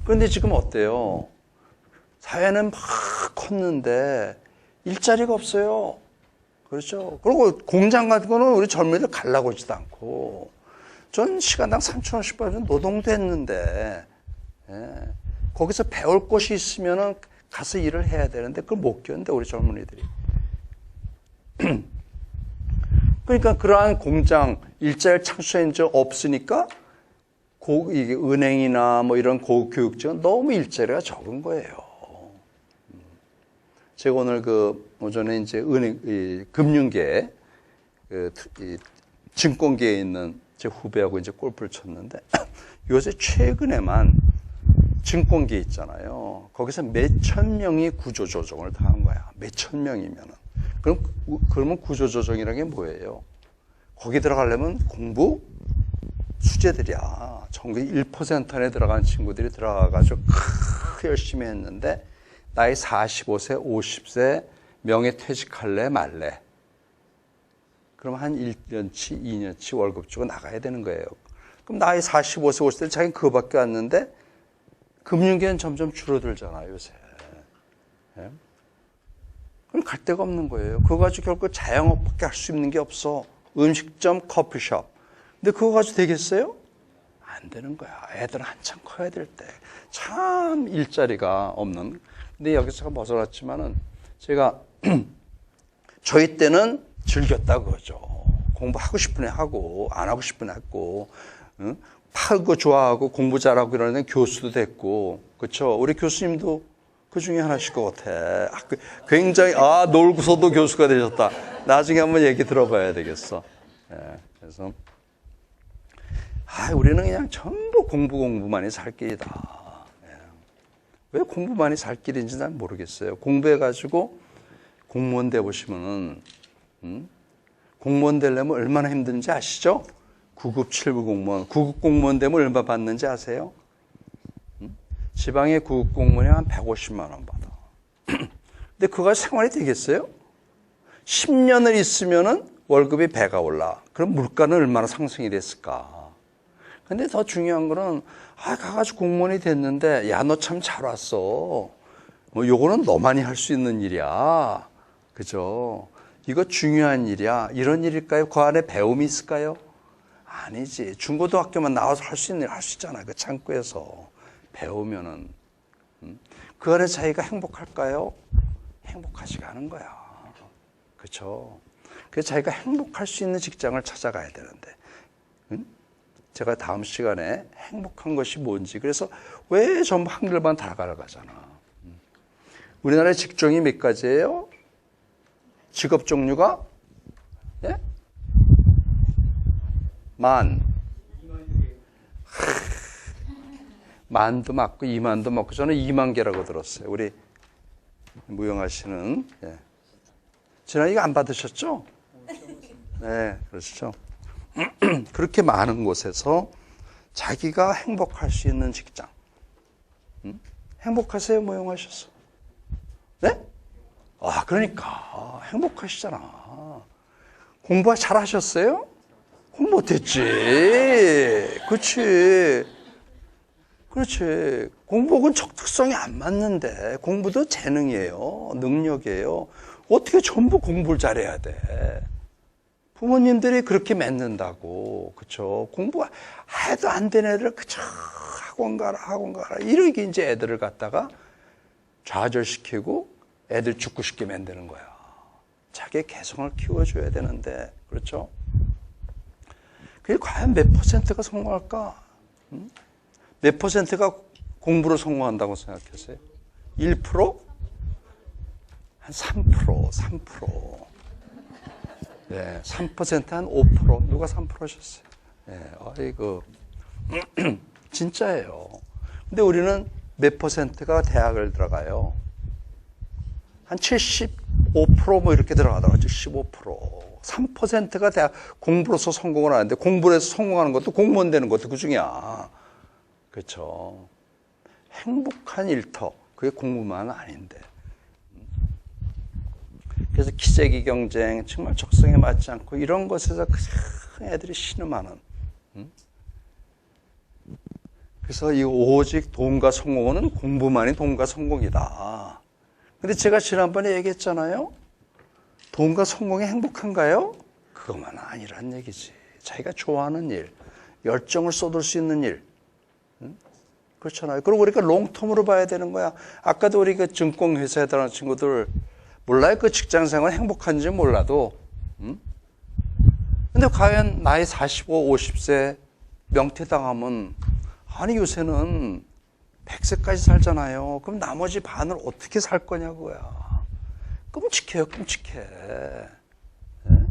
그런데 지금 어때요? 사회는 막 컸는데 일자리가 없어요. 그렇죠? 그리고 공장 같은 거는 우리 젊은이들 가려고 하지도 않고. 전 시간당 3,000원씩 받으면 노동도 했는데, 거기서 배울 곳이 있으면은 가서 일을 해야 되는데 그걸 못 겪는데 우리 젊은이들이. 그러니까 그러한 공장 일자리를 창출한 적 없으니까 이게 은행이나 뭐 이런 고교육직은 너무 일자리가 적은 거예요. 제가 오늘 오전에 이제 금융계, 증권계에 있는 제 후배하고 이제 골프를 쳤는데 요새 최근에만 증권계 있잖아요. 거기서 몇천 명이 구조조정을 당한 거야. 몇천 명이면은. 그러면 구조조정이라는 게 뭐예요? 거기 들어가려면 공부 수재들이야. 전국 1% 안에 들어간 친구들이 들어가가지고 열심히 했는데 나이 45세, 50세 명예퇴직할래 말래. 그럼 한 1년치, 2년치 월급 주고 나가야 되는 거예요. 그럼 나이 45세, 50세 자기는 그거밖에 왔는데 금융계는 점점 줄어들잖아요, 요새. 그럼 갈 데가 없는 거예요. 그거 가지고 결국 자영업밖에 할 수 있는 게 없어. 음식점, 커피숍. 근데 그거 가지고 되겠어요? 안 되는 거야. 애들은 한참 커야 될 때. 참 일자리가 없는. 근데 여기서 벗어났지만은 제가 저희 때는 즐겼다 그러죠. 공부하고 싶은 애 하고 안 하고 싶은 애 했고 파고 좋아하고 공부 잘하고 이러는 교수도 됐고 그렇죠. 우리 교수님도 그 중에 하나실 것 같아. 굉장히 놀고서도 교수가 되셨다. 나중에 한번 얘기 들어봐야 되겠어. 그래서 우리는 그냥 전부 공부만이 살 길이다. 왜 공부만이 살 길인지 난 모르겠어요. 공부해가지고 공무원 돼보시면은 공무원 되려면 얼마나 힘든지 아시죠? 9급, 7급 공무원. 9급 공무원 되면 얼마 받는지 아세요? 지방의 9급 공무원이 한 150만 원 받아. 근데 그거 생활이 되겠어요? 10년을 있으면은 월급이 배가 올라. 그럼 물가는 얼마나 상승이 됐을까? 근데 더 중요한 거는 가가지고 공무원이 됐는데 너 참 잘 왔어. 뭐 요거는 너만이 할 수 있는 일이야. 그죠? 이거 중요한 일이야. 이런 일일까요? 그 안에 배움이 있을까요? 아니지. 중고등학교만 나와서 할 수 있는 일 할 수 있잖아. 그 창구에서 배우면은. 그 안에 자기가 행복할까요? 행복하지가 않은 거야. 그렇죠? 그래서 자기가 행복할 수 있는 직장을 찾아가야 되는데. 제가 다음 시간에 행복한 것이 뭔지. 그래서 왜 전부 한글만 다 가져가잖아. 우리나라의 직종이 몇 가지예요? 직업 종류가? 예? 만도 맞고 2만도 맞고 저는 2만 개라고 들었어요. 우리 무용하시는 지난해 이거 안 받으셨죠? 네, 그렇죠. 그렇게 많은 곳에서 자기가 행복할 수 있는 직장. 행복하세요? 무용하셨어? 네? 그러니까 행복하시잖아. 공부 잘하셨어요? 공부 못했지. 그렇지. 공부하고는 적특성이 안 맞는데 공부도 재능이에요. 능력이에요. 어떻게 전부 공부를 잘해야 돼? 부모님들이 그렇게 맺는다고. 그쵸? 공부 해도 안 되는 애들 그쵸? 학원 가라. 이렇게 이제 애들을 갖다가 좌절시키고 애들 죽고 싶게 만드는 거야. 자기의 개성을 키워줘야 되는데, 그렇죠? 그게 과연 몇 퍼센트가 성공할까? 몇 퍼센트가 공부로 성공한다고 생각하세요? 1%? 한 3%. 네, 3% 한 5%. 누가 3% 하셨어요? 네, 아이고. 진짜예요. 근데 우리는 몇 퍼센트가 대학을 들어가요? 한 75% 뭐 이렇게 들어가더라고요. 15%. 3%가 대학 공부로서 성공을 하는데 공부를 해서 성공하는 것도 공무원 되는 것도 그 중이야. 그렇죠. 행복한 일터. 그게 공부만은 아닌데. 그래서 기재기 경쟁, 정말 적성에 맞지 않고 이런 것에서 그냥 애들이 신음하는. 그래서 이 오직 돈과 성공은 공부만이 돈과 성공이다. 근데 제가 지난번에 얘기했잖아요. 돈과 성공이 행복한가요? 그것만 아니란 얘기지. 자기가 좋아하는 일, 열정을 쏟을 수 있는 일. 그렇잖아요. 그리고 우리가 롱텀으로 봐야 되는 거야. 아까도 우리 그 증권회사에 다니는 친구들 몰라요. 그 직장생활 행복한지 몰라도. 근데 과연 나이 45, 50세 명퇴당하면 아니 요새는 100세까지 살잖아요. 그럼 나머지 반을 어떻게 살 거냐고요. 끔찍해요. 끔찍해. 네?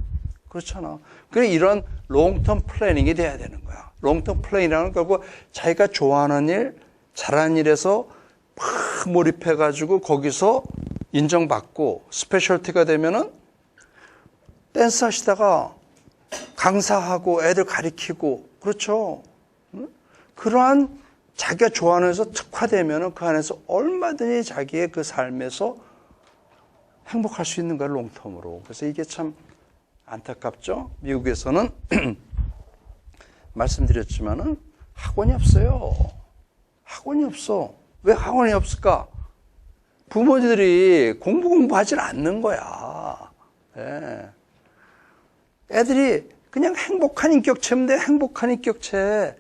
그렇잖아. 그래 이런 롱텀 플래닝이 돼야 되는 거야. 롱텀 플래닝이라는 건 결국 자기가 좋아하는 일, 잘하는 일에서 막 몰입해가지고 거기서 인정받고 스페셜티가 되면은 댄스 하시다가 강사하고 애들 가리키고 그렇죠. 그러한 자기가 좋아하는 데서 특화되면은 그 안에서 얼마든지 자기의 그 삶에서 행복할 수 있는 거야, 롱텀으로. 그래서 이게 참 안타깝죠? 미국에서는 말씀드렸지만은 학원이 없어요. 학원이 없어. 왜 학원이 없을까? 부모들이 공부하지 않는 거야. 예. 애들이 그냥 행복한 인격체인데 행복한 인격체.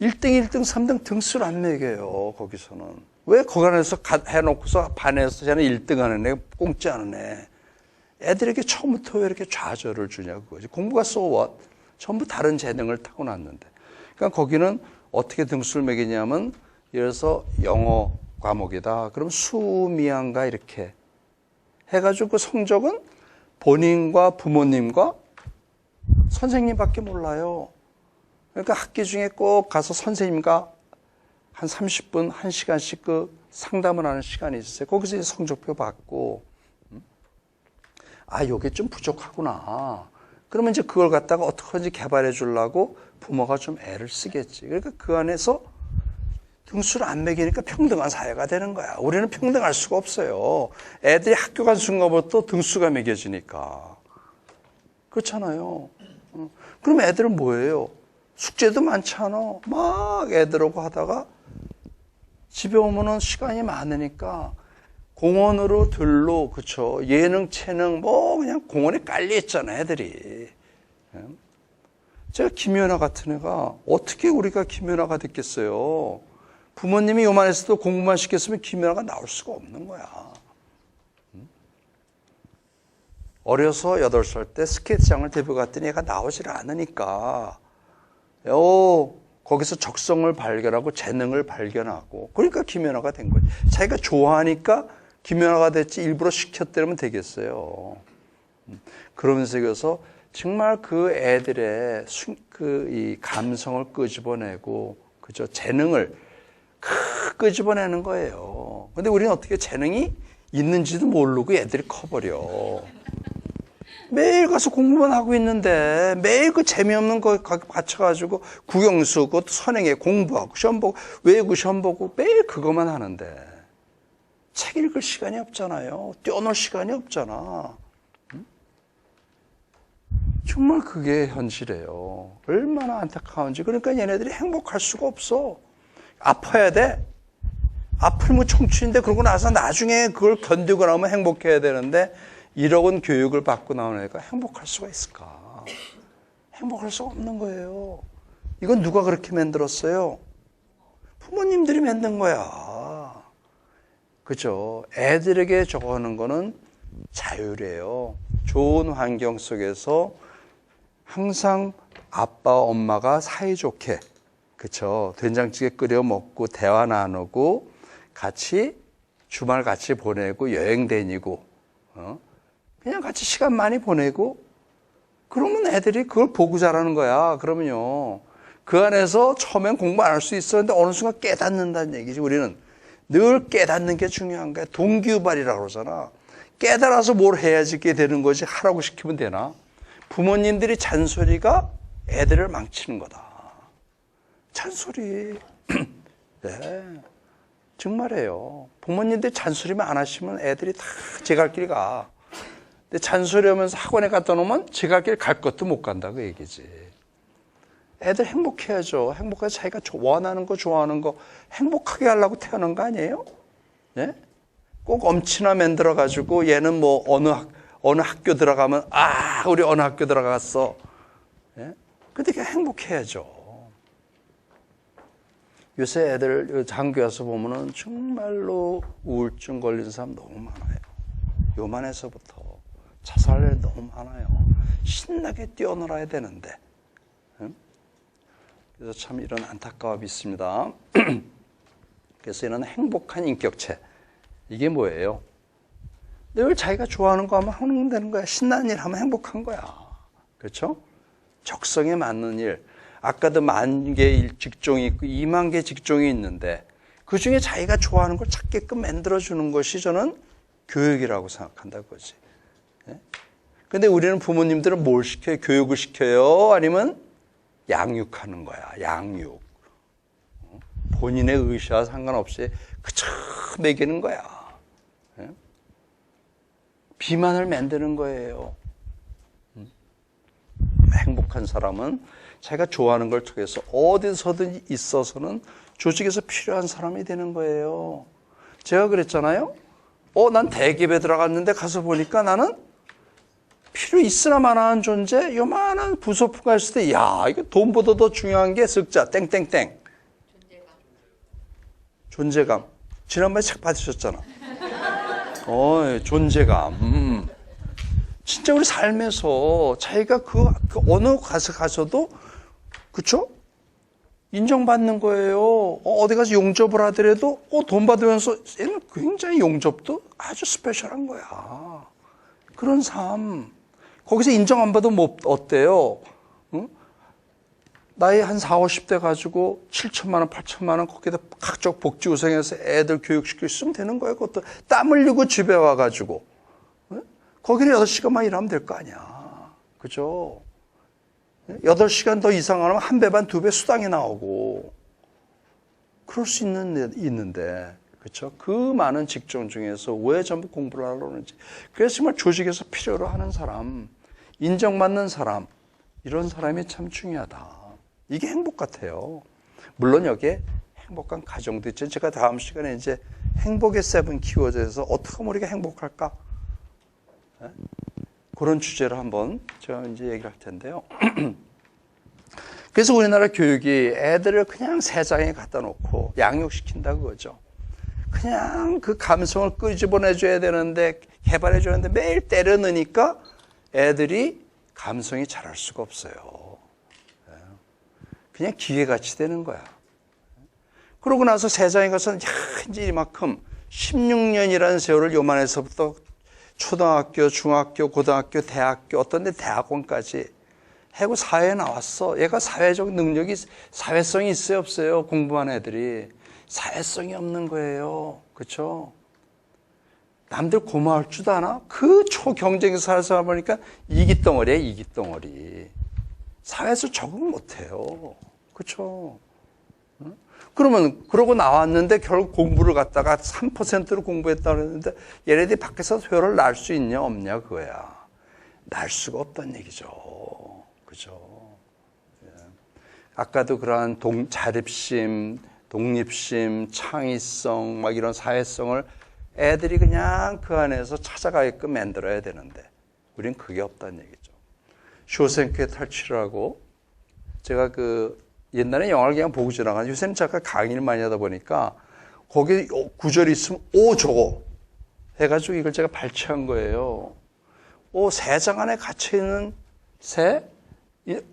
1등, 1등, 3등 등수를 안 매겨요, 거기서는. 왜 거기 안에서 해놓고서 반에서 쟤는 1등 하는 애, 공짜 하는 애. 애들에게 처음부터 왜 이렇게 좌절을 주냐고 그거지. 공부가 so what? 전부 다른 재능을 타고났는데. 그러니까 거기는 어떻게 등수를 매기냐면, 예를 들어서 영어 과목이다. 그럼 수미양가 이렇게 해가지고 그 성적은 본인과 부모님과 선생님밖에 몰라요. 그러니까 학기 중에 꼭 가서 선생님과 한 30분, 1시간씩 그 상담을 하는 시간이 있어요. 거기서 이제 성적표 받고, 아, 요게 좀 부족하구나. 그러면 이제 그걸 갖다가 어떻게든지 개발해 주려고 부모가 좀 애를 쓰겠지. 그러니까 그 안에서 등수를 안 매기니까 평등한 사회가 되는 거야. 우리는 평등할 수가 없어요. 애들이 학교 간 순간부터 등수가 매겨지니까. 그렇잖아요. 그럼 애들은 뭐예요? 숙제도 많지 않아. 막 애들하고 하다가 집에 오면은 시간이 많으니까 공원으로 들로, 그쵸. 예능, 체능, 뭐 그냥 공원에 깔려 있잖아, 애들이. 제가 김연아 같은 애가 어떻게 우리가 김연아가 됐겠어요? 부모님이 요만했어도 공부만 시켰으면 김연아가 나올 수가 없는 거야. 어려서 8살 때 스케이트장을 데리고 갔더니 애가 나오질 않으니까 거기서 적성을 발견하고 재능을 발견하고 그러니까 김연아가 된 거지. 자기가 좋아하니까 김연아가 됐지 일부러 시켰다면 되겠어요. 그러면서 여기서 정말 그 애들의 이 감성을 끄집어내고 그죠 재능을 끄집어내는 거예요. 근데 우리는 어떻게 재능이 있는지도 모르고 애들이 커버려. 매일 가서 공부만 하고 있는데 매일 그 재미없는 거 받쳐가지고 국영수 그것도 선행해 공부하고 시험 보고 외우고 시험 보고 매일 그것만 하는데 책 읽을 시간이 없잖아요. 뛰어놀 시간이 없잖아. 정말 그게 현실이에요. 얼마나 안타까운지. 그러니까 얘네들이 행복할 수가 없어. 아파야 돼. 아플면 청춘인데 그러고 나서 나중에 그걸 견디고 나오면 행복해야 되는데 1억 원 교육을 받고 나오는 애가 행복할 수가 있을까? 행복할 수가 없는 거예요. 이건 누가 그렇게 만들었어요? 부모님들이 만든 거야. 그죠? 애들에게 저거하는 거는 자율이에요. 좋은 환경 속에서 항상 아빠, 엄마가 사이좋게, 그쵸? 된장찌개 끓여 먹고, 대화 나누고, 같이, 주말 같이 보내고, 여행 다니고, 그냥 같이 시간 많이 보내고, 그러면 애들이 그걸 보고 자라는 거야. 그러면요. 그 안에서 처음엔 공부 안 할 수 있었는데 어느 순간 깨닫는다는 얘기지. 우리는 늘 깨닫는 게 중요한 거야. 동기유발이라고 그러잖아. 깨달아서 뭘 해야지 되는 거지. 하라고 시키면 되나? 부모님들이 잔소리가 애들을 망치는 거다. 잔소리. 네. 정말이에요. 부모님들이 잔소리만 안 하시면 애들이 다 제 갈 길 가. 근데 잔소리하면서 학원에 갖다 놓으면 제 갈 길 갈 것도 못 간다 그 얘기지. 애들 행복해야죠. 행복해서 자기가 원하는 거 좋아하는 거 행복하게 하려고 태어난 거 아니에요? 네? 꼭 엄친아 만들어 가지고 얘는 뭐 어느 학교 들어가면 우리 어느 학교 들어갔어. 네? 근데 그냥 행복해야죠. 요새 애들 장교에 와서 보면은 정말로 우울증 걸린 사람 너무 많아요. 요만해서부터 자살률 너무 많아요. 신나게 뛰어놀아야 되는데. 그래서 참 이런 안타까움이 있습니다. 그래서 이런 행복한 인격체. 이게 뭐예요? 늘 자기가 좋아하는 거 하면 하면 되는 거야. 신나는 일 하면 행복한 거야. 그렇죠? 적성에 맞는 일. 아까도 10,000개 직종이 있고 20,000개 직종이 있는데 그중에 자기가 좋아하는 걸 찾게끔 만들어주는 것이 저는 교육이라고 생각한다 그거지. 근데 우리는 부모님들은 뭘 시켜요? 교육을 시켜요? 아니면 양육하는 거야. 양육. 본인의 의사와 상관없이 그저 먹이는 거야. 비만을 만드는 거예요. 행복한 사람은 자기가 좋아하는 걸 통해서 어디서든 있어서는 조직에서 필요한 사람이 되는 거예요. 제가 그랬잖아요. 난 대기업에 들어갔는데 가서 보니까 나는 필요 있으나 마나한 존재, 요만한 부서프가 있을 때, 이거 돈보다 더 중요한 게 쓱자, 땡땡땡. 존재감. 지난번에 책 받으셨잖아. 존재감. 진짜 우리 삶에서 자기가 그 어느 가서도, 그쵸? 인정받는 거예요. 어디 가서 용접을 하더라도, 돈 받으면서, 얘는 굉장히 용접도 아주 스페셜한 거야. 그런 삶. 거기서 인정 안 받으면 어때요? 응? 나이 한 40, 50대 가지고 7천만 원, 8천만 원 거기다 각종 복지 우생해서 애들 교육시킬 수 있으면 되는 거예요. 그것도 땀 흘리고 집에 와가지고. 응? 거기는 8시간만 일하면 될 거 아니야. 그죠? 8시간 더 이상 하면 한 배 반, 두 배 수당이 나오고. 그럴 수 있는데. 그렇죠? 그 많은 직종 중에서 왜 전부 공부를 하려고 하는지. 그래서 정말 조직에서 필요로 하는 사람, 인정받는 사람, 이런 사람이 참 중요하다. 이게 행복 같아요. 물론 여기에 행복한 가정도 있죠. 제가 다음 시간에 이제 행복의 7 키워드에서 어떻게 하면 우리가 행복할까? 네? 그런 주제로 한번 제가 이제 얘기를 할 텐데요. 그래서 우리나라 교육이 애들을 그냥 세상에 갖다 놓고 양육시킨다 그거죠. 그냥 그 감성을 끄집어내줘야 되는데, 개발해줘야 되는데 매일 때려 넣으니까 애들이 감성이 자랄 수가 없어요. 그냥 기계같이 되는 거야. 그러고 나서 세상에 가서 이제 이만큼 16년이라는 세월을 요만해서부터 초등학교, 중학교, 고등학교, 대학교, 어떤 데 대학원까지 하고 사회에 나왔어. 얘가 사회적 능력이, 사회성이 있어요, 없어요? 공부한 애들이. 사회성이 없는 거예요. 그렇죠? 남들 고마울 줄도 아나? 그 초경쟁에서 살아서 보니까 이깃덩어리야, 이깃덩어리. 사회에서 적응 못해요. 그렇죠? 그러면 그러고 나왔는데 결국 공부를 갖다가 3%로 공부했다 그랬는데 얘네들이 밖에서 효를 날 수 있냐 없냐 그거야. 날 수가 없다는 얘기죠. 그죠? 예. 아까도 그러한 자립심, 독립심, 창의성, 막 이런 사회성을 애들이 그냥 그 안에서 찾아가게끔 만들어야 되는데 우린 그게 없다는 얘기죠. 쇼생크의 탈취라고 제가 옛날에 영화를 그냥 보고 지나가는데 요새는 잠깐 강의를 많이 하다 보니까 거기에 구절이 있으면 오 저거 해가지고 이걸 제가 발췌한 거예요. 오, 새장 안에 갇혀있는 새?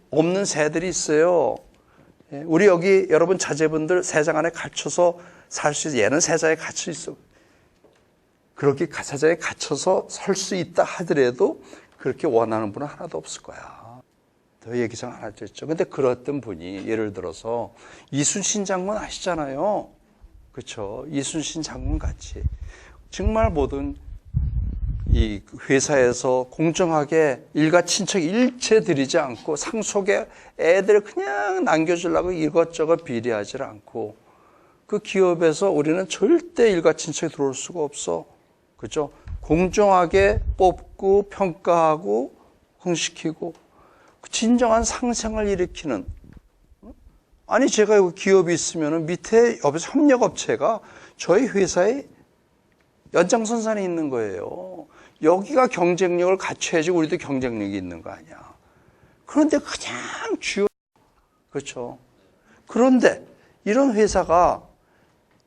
없는 새들이 있어요. 우리 여기 여러분 자제분들 새장 안에 갇혀서 살 수 있어. 얘는 새장에 갇혀 있어. 그렇게 새장에 갇혀서 설 수 있다 하더라도 그렇게 원하는 분은 하나도 없을 거야. 더 얘기상 안 하셨죠. 근데 그랬던 분이 예를 들어서 이순신 장군 아시잖아요. 그렇죠. 이순신 장군 같이 정말 모든 이 회사에서 공정하게 일가 친척 일체 드리지 않고 상속에 애들 그냥 남겨주려고 이것저것 비리하지 않고 그 기업에서 우리는 절대 일가 친척이 들어올 수가 없어. 그죠? 공정하게 뽑고 평가하고 흥시키고 진정한 상생을 일으키는. 아니 제가 여기 기업이 있으면 밑에 옆에서 협력업체가 저희 회사에 연장선상에 있는 거예요. 여기가 경쟁력을 갖춰야지 우리도 경쟁력이 있는 거 아니야. 그런데 그냥 그렇죠. 그런데 이런 회사가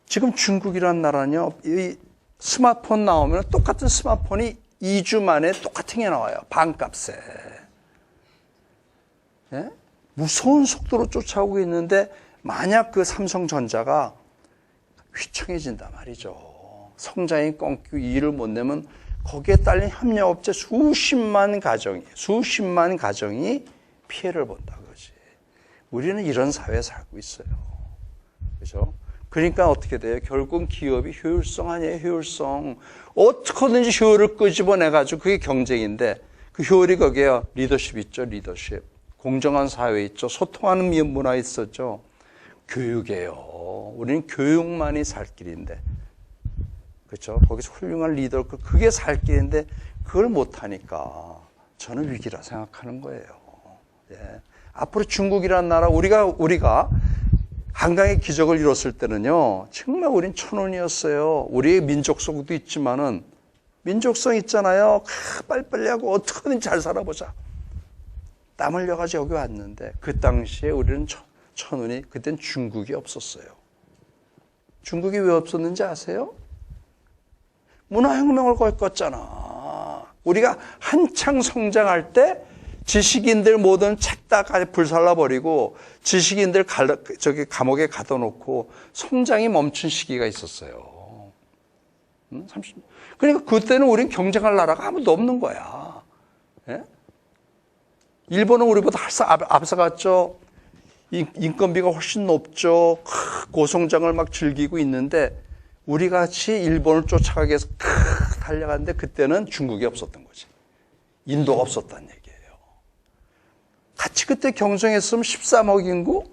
지금 중국이라는 나라는요, 이 스마트폰 나오면 똑같은 스마트폰이 2주 만에 똑같은 게 나와요. 반값에. 예? 무서운 속도로 쫓아오고 있는데 만약 그 삼성전자가 휘청해진단 말이죠. 성장이 꺾이고 일을 못 내면 거기에 딸린 협력업체 수십만 가정이 피해를 본다 그거지. 우리는 이런 사회에 살고 있어요. 그죠? 그러니까 어떻게 돼요? 결국은 기업이 효율성 아니에요, 효율성. 어떻게든지 효율을 끄집어내가지고 그게 경쟁인데 그 효율이 거기에 리더십 있죠, 리더십. 공정한 사회 있죠, 소통하는 문화 있었죠. 교육이에요. 우리는 교육만이 살 길인데. 그렇죠? 거기서 훌륭한 리더, 그게 살 길인데 그걸 못하니까 저는 위기라 생각하는 거예요. 예. 앞으로 중국이라는 나라, 우리가 한강의 기적을 이뤘을 때는요, 정말 우린 천원이었어요. 우리의 민족성도 있지만은, 민족성 있잖아요. 빨리빨리 하고 어떻게든 잘 살아보자. 땀 흘려가지고 여기 왔는데, 그 당시에 우리는 천원이, 그땐 중국이 없었어요. 중국이 왜 없었는지 아세요? 문화혁명을 겪었잖아. 우리가 한창 성장할 때 지식인들 모든 책 다 불살라버리고 지식인들 감옥에 가둬놓고 성장이 멈춘 시기가 있었어요. 30. 그러니까 그때는 우린 경쟁할 나라가 아무도 없는 거야. 예? 일본은 우리보다 앞서갔죠. 인건비가 훨씬 높죠. 고성장을 막 즐기고 있는데 우리 같이 일본을 쫓아가기 위해서 달려갔는데 그때는 중국이 없었던 거지. 인도가 없었다는 얘기예요. 같이 그때 경쟁했으면 13억 인구?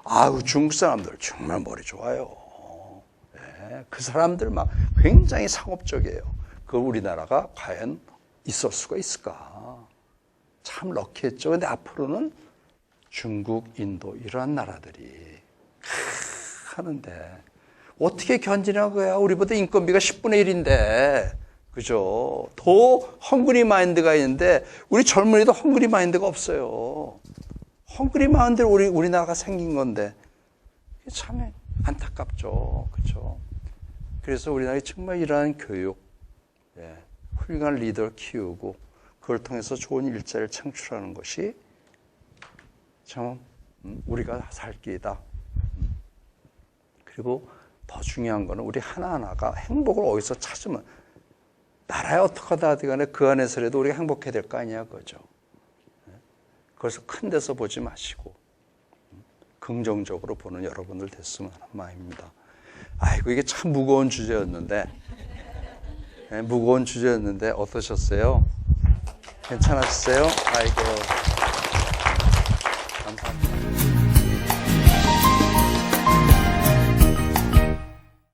아유, 중국 사람들 정말 머리 좋아요. 네, 그 사람들 막 굉장히 상업적이에요. 그걸 우리나라가 과연 있을 수가 있을까? 참 럭키했죠. 근데 앞으로는 중국, 인도 이러한 나라들이 하는데 어떻게 견디냐 거야. 우리보다 인건비가 10분의 1인데. 그죠? 더 헝그리 마인드가 있는데 우리 젊은이도 헝그리 마인드가 없어요. 헝그리 마인드 우리나라가 생긴 건데 참 안타깝죠. 그렇죠? 그래서 우리나라에 정말 이러한 교육, 훌륭한 리더를 키우고 그걸 통해서 좋은 일자리를 창출하는 것이 참 우리가 살 길이다. 그리고 더 중요한 거는 우리 하나하나가 행복을 어디서 찾으면 나라에 어떻게 하다 간에 그 안에서라도 우리가 행복해야 될 거 아니야, 그죠? 그래서 큰 데서 보지 마시고 긍정적으로 보는 여러분들 됐으면 하는 마음입니다. 아이고, 이게 참 무거운 주제였는데 어떠셨어요? 괜찮았어요? 아이고.